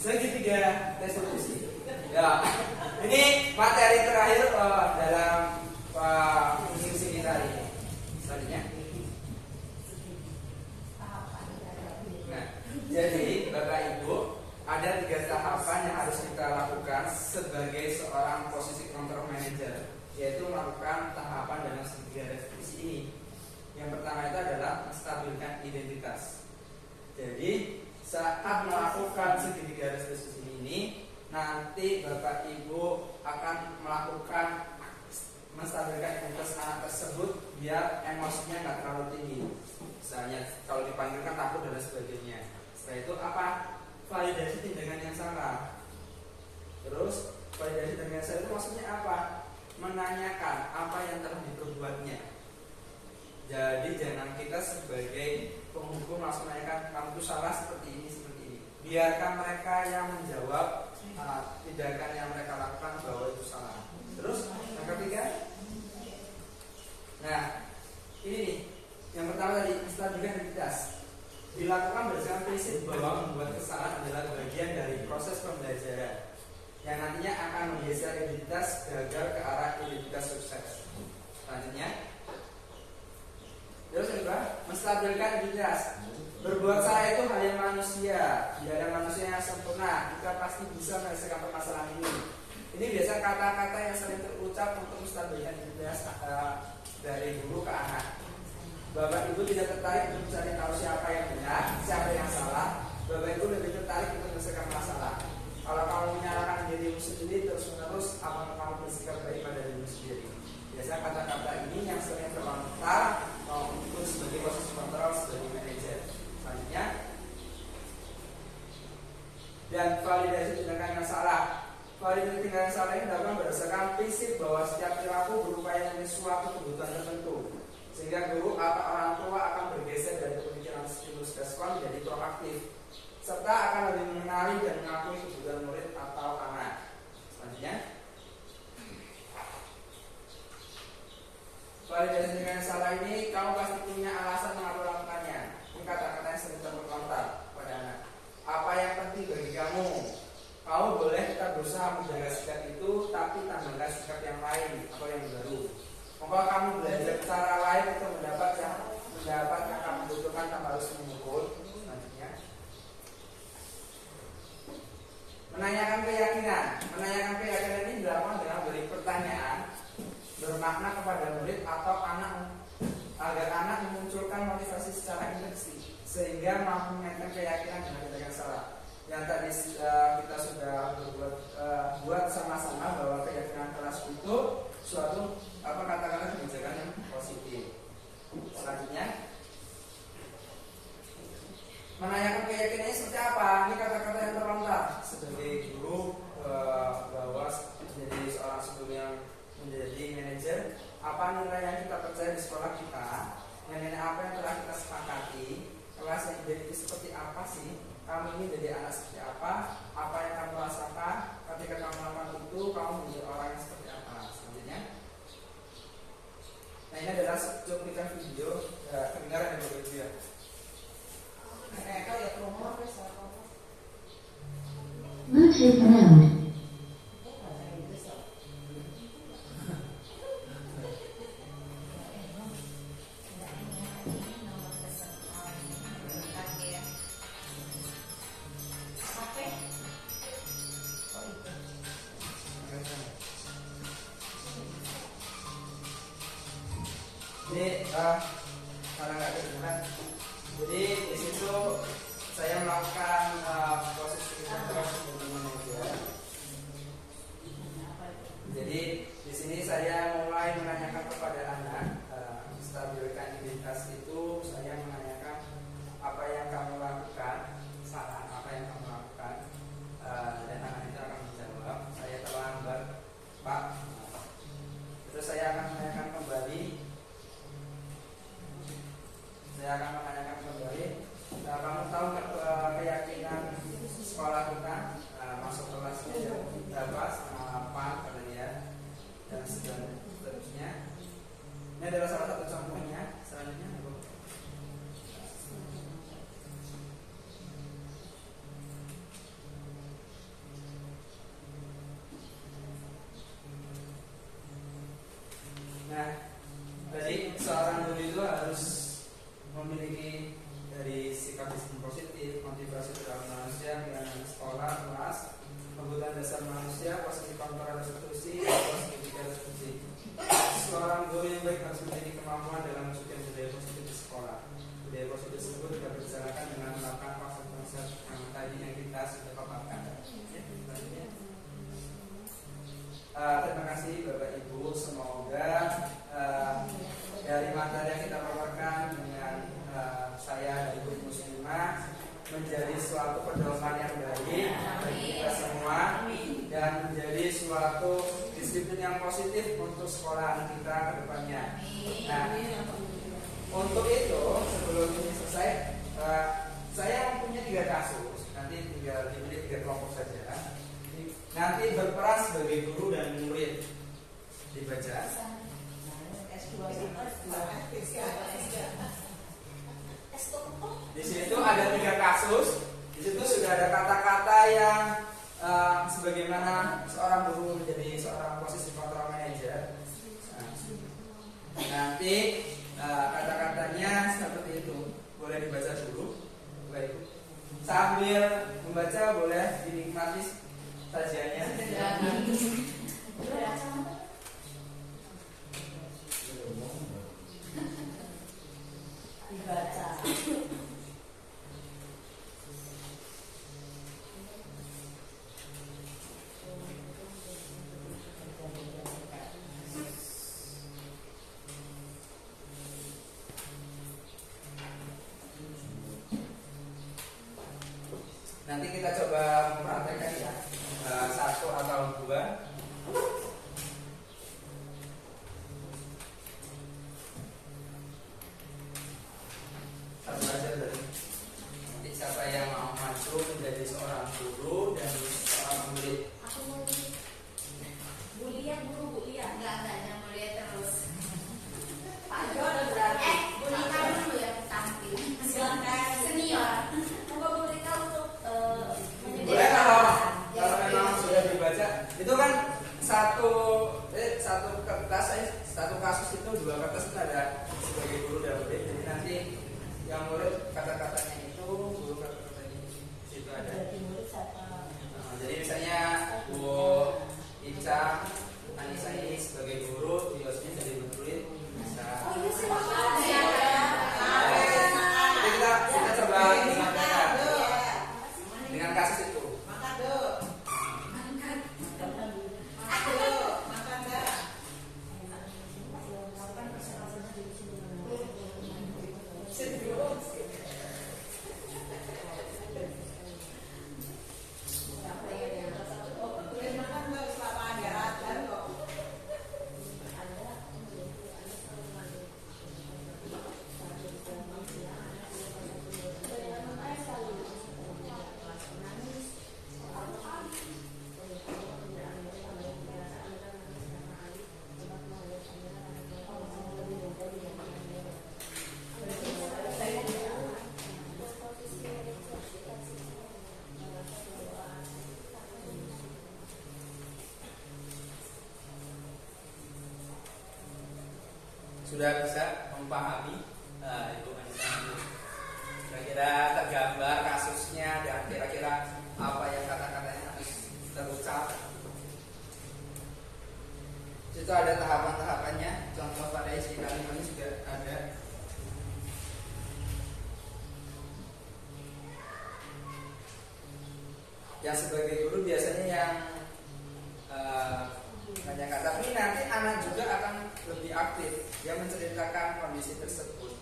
segitiga restitusi. Ya, ini materi terakhir dalam diskusi kita hari ini. Selanjutnya. Nah, jadi Bapak Ibu, ada 3 tahapan yang harus kita lakukan sebagai seorang posisi control manager, yaitu melakukan tahapan dalam segitiga restitusi ini. Yang pertama itu adalah menstabilkan identitas. Jadi saat melakukan segitiga restitusi ini, nanti Bapak Ibu akan melakukan menstabilkan identitas anak tersebut biar emosinya nggak terlalu tinggi. Misalnya kalau dipanggilkan takut dan sebagainya. Setelah itu apa? Validasi tindakan yang salah. Terus validasi tindakan yang salah itu maksudnya apa? Menanyakan apa yang telah diperbuatnya. Jadi jangan kita sebagai penghukum langsung menanyakan kamu itu salah seperti ini. Biarkan mereka yang menjawab tindakan yang mereka lakukan bahwa itu salah. Terus yang ketiga, nah ini nih, yang pertama tadi menstabilkan identitas. Dilakukan berdasarkan prinsip bahwa membuat kesalahan adalah bagian dari proses pembelajaran yang nantinya akan menggeser identitas gagal ke arah identitas sukses. Selanjutnya, terus kedua, menstabilkan identitas. Berbuat salah itu hal yang manusia. Tidak ada manusia yang sempurna. Kita pasti bisa menyelesaikan permasalahan ini. Ini biasa kata-kata yang sering terucap untuk menstabilkan identitas dari guru ke anak. Bapak Ibu tidak tertarik untuk mencari tahu siapa yang benar, siapa yang salah. Bapak Ibu lebih tertarik untuk menyelesaikan masalah. Kalau kamu menyalahkan dirimu sendiri terus-menerus, apakah kamu bersikap baik pada dirimu sendiri? Biasa kata-kata ini yang sering terlontar untuk sebagai posisi kontrol sebagai manajer. Selanjutnya, dan validasi tindakan yang salah. Validasi tindakan yang salah ini dilakukan berdasarkan prinsip bahwa setiap perilaku berupaya memenuhi suatu kebutuhan tertentu, sehingga guru atau orang tua akan bergeser dari pemikiran stimulus respon menjadi proaktif, serta akan lebih mengenali dan mengakui kebutuhan murid atau anak. Selanjutnya, validasi tindakan yang salah ini kamu pasti punya alasan mengapa melakukannya. Ini kata-kata yang sering terlontar pada anak. Apa yang penting bagi kamu? Kamu boleh tetap berusaha menjaga sikap itu, tapi tambahkan sikap yang lain atau yang baru. Maka kamu belajar cara lain untuk mendapat yang kamu butuhkan tanpa harus memukul. Selanjutnya, menanyakan keyakinan. Menanyakan keyakinan ini dilakukan dengan beri pertanyaan bermakna kepada murid atau anak agar anak memunculkan motivasi secara intensif sehingga mampu mengaitkan keyakinan dengan tindakan yang salah. Yang tadi kita sudah buat sama-sama bahwa keyakinan keras itu suatu katakanlah kebijakan yang positif. Selanjutnya, menanyakan keyakinannya seperti apa? Ini kata-kata yang terlontar sebagai guru apa nilai yang kita percaya di sekolah kita, nilai apa yang telah kita sepakati, kelas yang identik seperti apa sih, kamu ini jadi anak seperti apa yang kamu rasakan ketika kamu melakukan itu, kamu menjadi orang yang seperti apa. Selanjutnya, nah ini adalah cuplikan video kedengaran yang berbeda ya. Bluetooth mode. Ini karena nggak kedengaran, jadi di situ saya melakukan posisi terus dengan manajer. Jadi di sini saya mulai menanyakan kepada anak, stabilkan identitas itu saya menanyakan apa yang kamu lakukan, salah apa yang kamu lakukan, dan anak itu akan menjawab saya terlambat Pak. Terus saya akan menanyakan kembali. Kamu tahu keyakinan sekolah kita masuk kelasnya berapa? Setengah 8 kata dia, dan seterusnya. Ini adalah salah satu contohnya. Selanjutnya, nah, jadi seorang guru itu harus memiliki dari sikap disiplin positif, motivasi terhadap manusia, kegiatan sekolah, kelas, kebutuhan dasar manusia, positif kontrol institusi, positif diskusi. Seorang guru yang baik harus memiliki kemampuan dalam mewujudkan budaya positif di sekolah. Budaya positif tersebut dapat dijalankan dengan melakukan konsep-konsep yang tadi yang kita sudah paparkan. Terima kasih Bapak Ibu, semoga dari materi yang kita paparkan dengan saya dari Ibu Muslimah menjadi suatu pedoman yang baik bagi kita semua dan menjadi suatu disiplin yang positif untuk sekolahan kita ke depannya. Nah, untuk itu sebelum ini selesai, saya mempunyai 3 kasus. Nanti tinggal dipilih 3 kelompok saja. Nanti berperan sebagai guru dan murid. Dibaca. Di situ ada 3 kasus. Di situ sudah ada kata-kata yang sebagaimana seorang guru menjadi seorang posisi control manager. Nanti kata-katanya seperti itu. Boleh dibaca dulu. Baik. Sambil membaca boleh dinikmati sajiannya. Dibaca. Nanti kita coba mempraktekkan ya, 1 atau 2. Satu aja dari. Nanti siapa yang mau maju menjadi seorang guru dan seorang murid? Aku mau Bulia, guru Bulia. Enggak, jangan Bulia terus. Pak Jo ada berarti. Bulika dulu ya tampil. Silakan senior. Coba Bulika untuk Boleh kalau memang sudah dibaca. Itu kan satu kertas, satu kasus itu 2 kertas itu ada sebagai guru dan murid. Jadi nanti yang murid kata-katanya itu, guru kata-katanya di situ ada. Jadi misalnya Bu Ica Anissa ini sebagai guru, Diosnya jadi murid. Bisa. Oh iya sih, Pak. Jadi kita coba disampaikan dengan kasus itu. Sudah bisa memahami Ibu Anissa? Kira-kira tergambar kasusnya dan kira-kira apa yang kata-katanya harus terucap. Itu ada tahapan-tahapannya. Contoh pada isi kalimatnya juga ada. Yang sebagai guru biasanya yang menanyakan, tapi nanti anak juga akan lebih aktif. Dia menceritakan kondisi tersebut.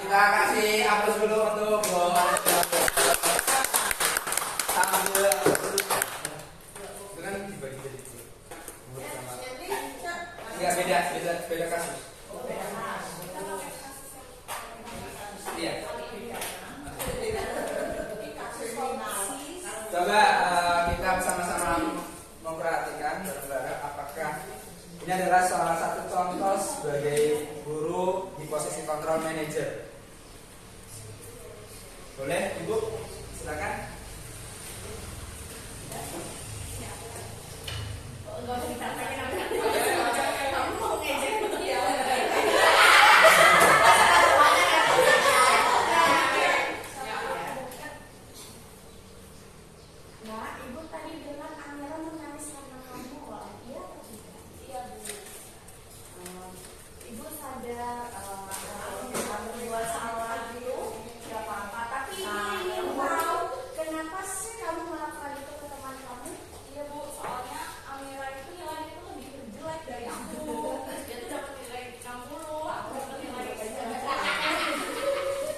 Kita kasih aplaus dulu untuk sambil dengan dibagi jadi beda kasus. Iya. Coba kita sama-sama memperhatikan bareng-bareng apakah ini adalah salah satu contoh sebagai guru di posisi control manager. Boleh, Ibu? Silakan. Enggak mau ditantangin kamu mau ngejek dia. Nah, Ibu tadi bilang Amira menangis karena kamu, iya atau tidak? Iya, Bu. Ibu sadar kamu buat salah gitu, tidak apa-apa. Tapi ini tahu kenapa sih kamu melakukan itu ke teman kamu? Iya, Bu, soalnya Amira itu nilainya itu lebih jelek dari aku. Dia tuh dapat nilai 60, aku dapat nilai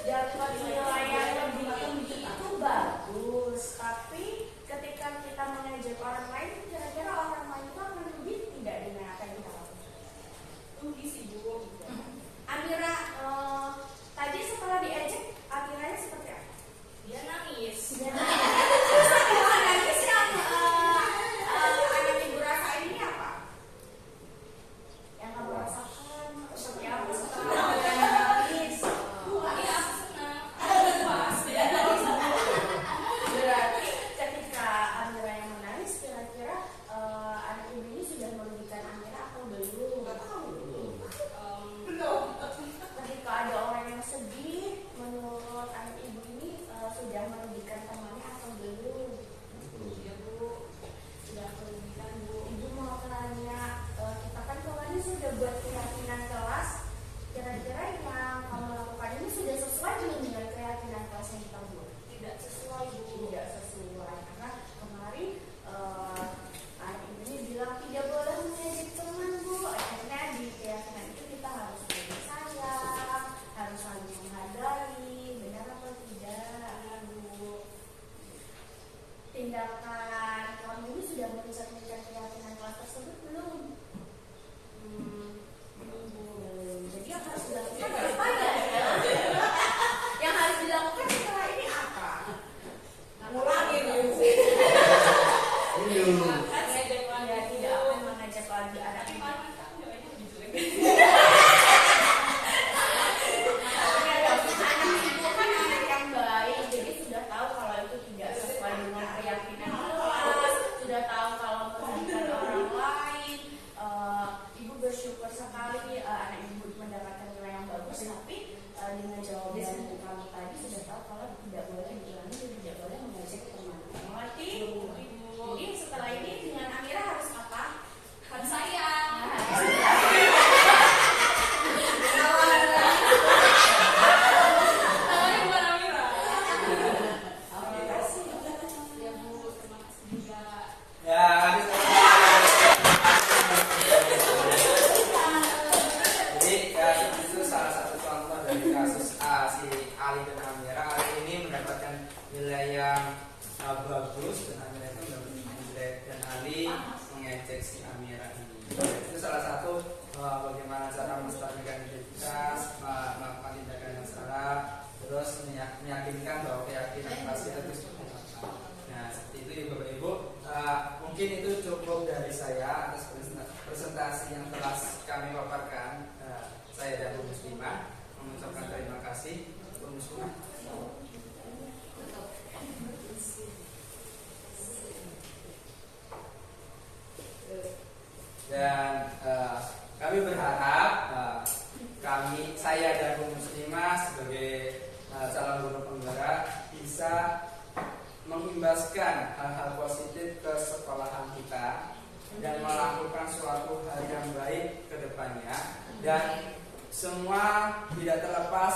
dapat nilai yang lebih tinggi itu bagus. Tapi ketika kita mengejek orang lain, kira-kira orang lain itu akan rugi tidak dengan apa yang kita lakukan? Rugi sih, Bu. Amira tadi setelah diejek, Amiranya seperti apa? Dia nangis. Dia nangis yang anak Ibu rasain ini apa? Yang kamu rasakan seperti apa setelah nangis? Iya, aku senang. Aku puas. Berarti ketika Amira yang menangis, kira-kira anak Ibu ini sudah merugikan Amira atau belum? Belum. Ketika ada orang yang sedih, menurut anak Ibu ini sudah merugikan temannya atau belum? Iya, Bu. Sudah merugikan, Bu. Ibu mau tanya, kita kan kemarin sudah buat keyakinan kelas. Kira-kira yang kamu lakukan ini sudah sesuai dengan keyakinan kelas yang kita buat? Tidak sesuai, Bu. Tidak sesuai. Karena kemarin anak Ibu ini bilang tidak boleh mengejek teman, Bu. Akhirnya di keyakinan itu kita harus saling sayang, harus saling menghargai. Benar atau tidak? Benar, Bu. Tindakan kamu ini sudah merusak keyakinan kelas tersebut belum? Belum, Bu. Jadi yang harus dilakukan apa ya? Yang harus dilakukan setelah ini apa? Ngulangin, Bu. Ya, tidak akan mengajak lagi anak Ibu. Anak Ibu kan anak yang baik, jadi sudah tahu kalau itu tidak sesuai dengan keyakinan. Kalau bagus dan Amira itu nggak jelek, dan Ali mengejek si Amira ini. Itu salah satu bagaimana cara menstabilkan identitas, melakukan tindakan yang salah, terus meyakinkan bahwa keyakinan kelas kita itu seperti apa. Nah, seperti itu ya Bapak Ibu. Mungkin itu cukup dari saya atas presentasi yang telah kami paparkan. Saya dan Bu Muslimah mengucapkan terima kasih. Bu Muslimah. Dan kami berharap saya dan Bu Muslimah sebagai calon guru penggerak bisa mengimbaskan hal-hal positif ke sekolahan kita dan melakukan suatu hal yang baik ke depannya, dan semua tidak terlepas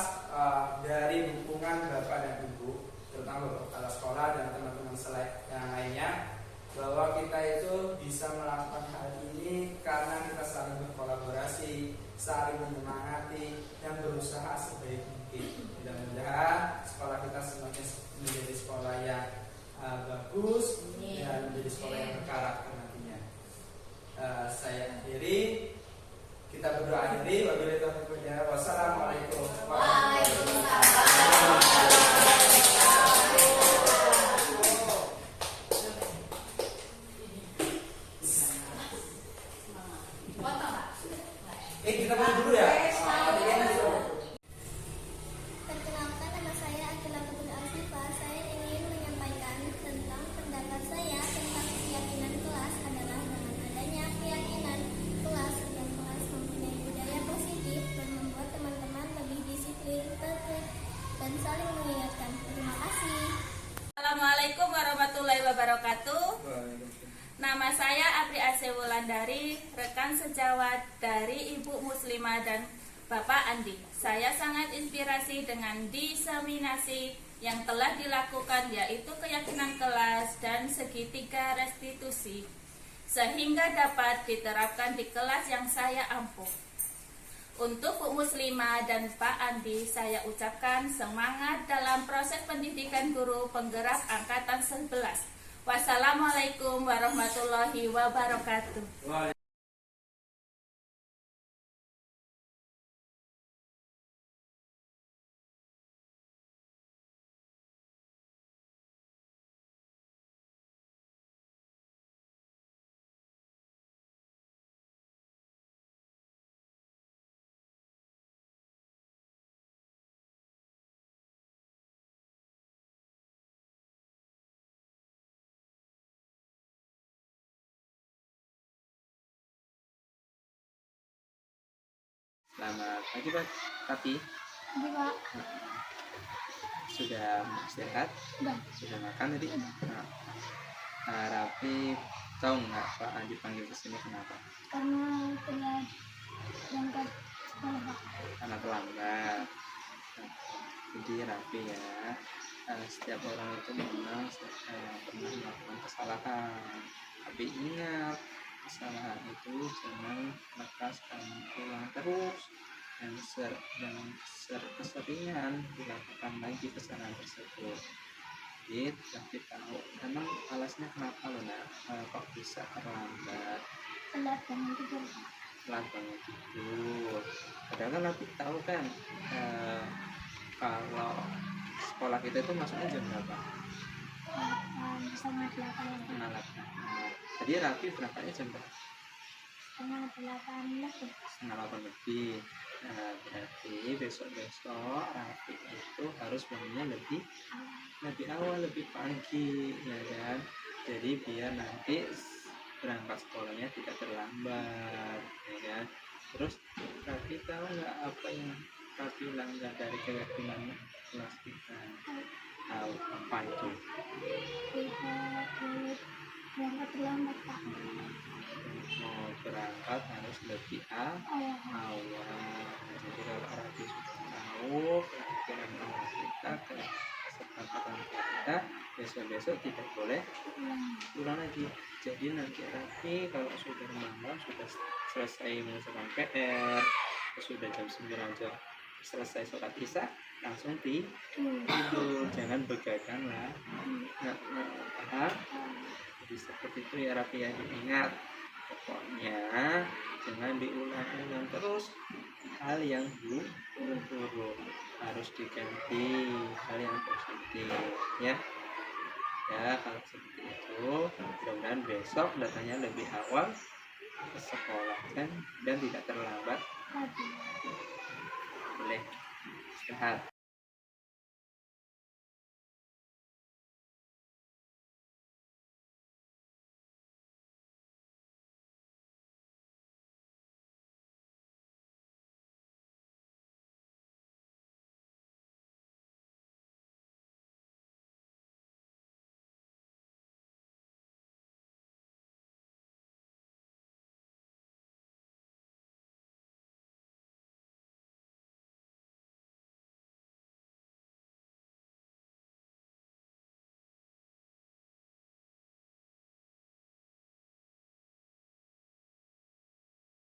dari dukungan Bapak dan Ibu, terutama Bapak Kepala Sekolah dan teman-teman yang lainnya, bahwa kita itu bisa melakukan hal ini karena kita saling berkolaborasi, saling menyemangati, dan berusaha sebaik mungkin. Mudah-mudahan sekolah kita semakin menjadi sekolah yang bagus dan menjadi sekolah yang berkarakter nantinya. Saya akhiri, kita berdoa akhiri. Wabillahi taufiq wal hidayah. Wassalamualaikum warahmatullahi wabarakatuh. Kita mau dulu ya. Perkenalkan, nama saya Akila Putri Alsifa. Saya ingin menyampaikan tentang pendapat saya tentang keyakinan kelas adalah dengan adanya keyakinan kelas mempunyai budaya positif dan membuat teman-teman lebih disiplin, tertib, dan saling mengingatkan. Terima kasih. Assalamualaikum warahmatullahi wabarakatuh. Nama saya Apri Ase Wulandari, rekan sejawat dari Ibu Muslimah dan Bapak Andi. Saya sangat inspirasi dengan diseminasi yang telah dilakukan, yaitu keyakinan kelas dan segitiga restitusi, sehingga dapat diterapkan di kelas yang saya ampuh. Untuk Bu Muslimah dan Pak Andi, saya ucapkan semangat dalam proses pendidikan guru penggerak angkatan 11. Wassalamualaikum warahmatullahi wabarakatuh. Selamat pagi Pak Tapi. Pak. Sudah istirahat? Sudah makan tadi? Rafi tahu nggak Pak Andi panggil ke sini kenapa? Karena telah berangkat sekolah, Pak. Karena terlambat. Jadi Rafi ya, setiap orang itu memang pernah melakukan kesalahan. Tapi ingat, kesalahan itu jangan lekas kamu ulang terus, dan keseringan dilakukan lagi kesalahan tersebut. Jadi tapi tahu memang alasnya kenapa loh kok bisa terlambat, Telat bangun tidur, Pak. telat bangun tidur. Padahal kan Nabi tahu kan kalau sekolah kita itu masuknya jam berapa? Setengah 8. Tadi Rafi berangkatnya jam berapa? Setengah 8 lebih. Setengah 8 lebih. Nah, berarti besok-besok Rafi itu harus bangunnya lebih awal, lebih pagi, ya kan? Jadi biar nanti berangkat sekolahnya tidak terlambat, ya kan? Terus Rafi tahu nggak apa yang Rafi langgar dari keyakinan kelas kita? Tahu apa itu? Kita berangkat terlambat, Pak. Mau berangkat harus lebih awal. Jadi kalau Rafi sudah tahu keyakinan kelas kita, kesepakatan kita, besok-besok tidak boleh ulang lagi. Jadi nanti Rafi kalau sudah malam, sudah selesai menyelesaikan PR, sudah jam 9 aja selesai sholat isya, langsung tidur, jangan begadang lah. seperti itu ya Raffi ya. Diingat, pokoknya jangan diulang-ulang terus hal yang buruk, harus diganti hal yang positif ya. Ya kalau seperti itu, mudah-mudahan besok datanya lebih awal ke sekolah dan tidak terlambat. Boleh istirahat.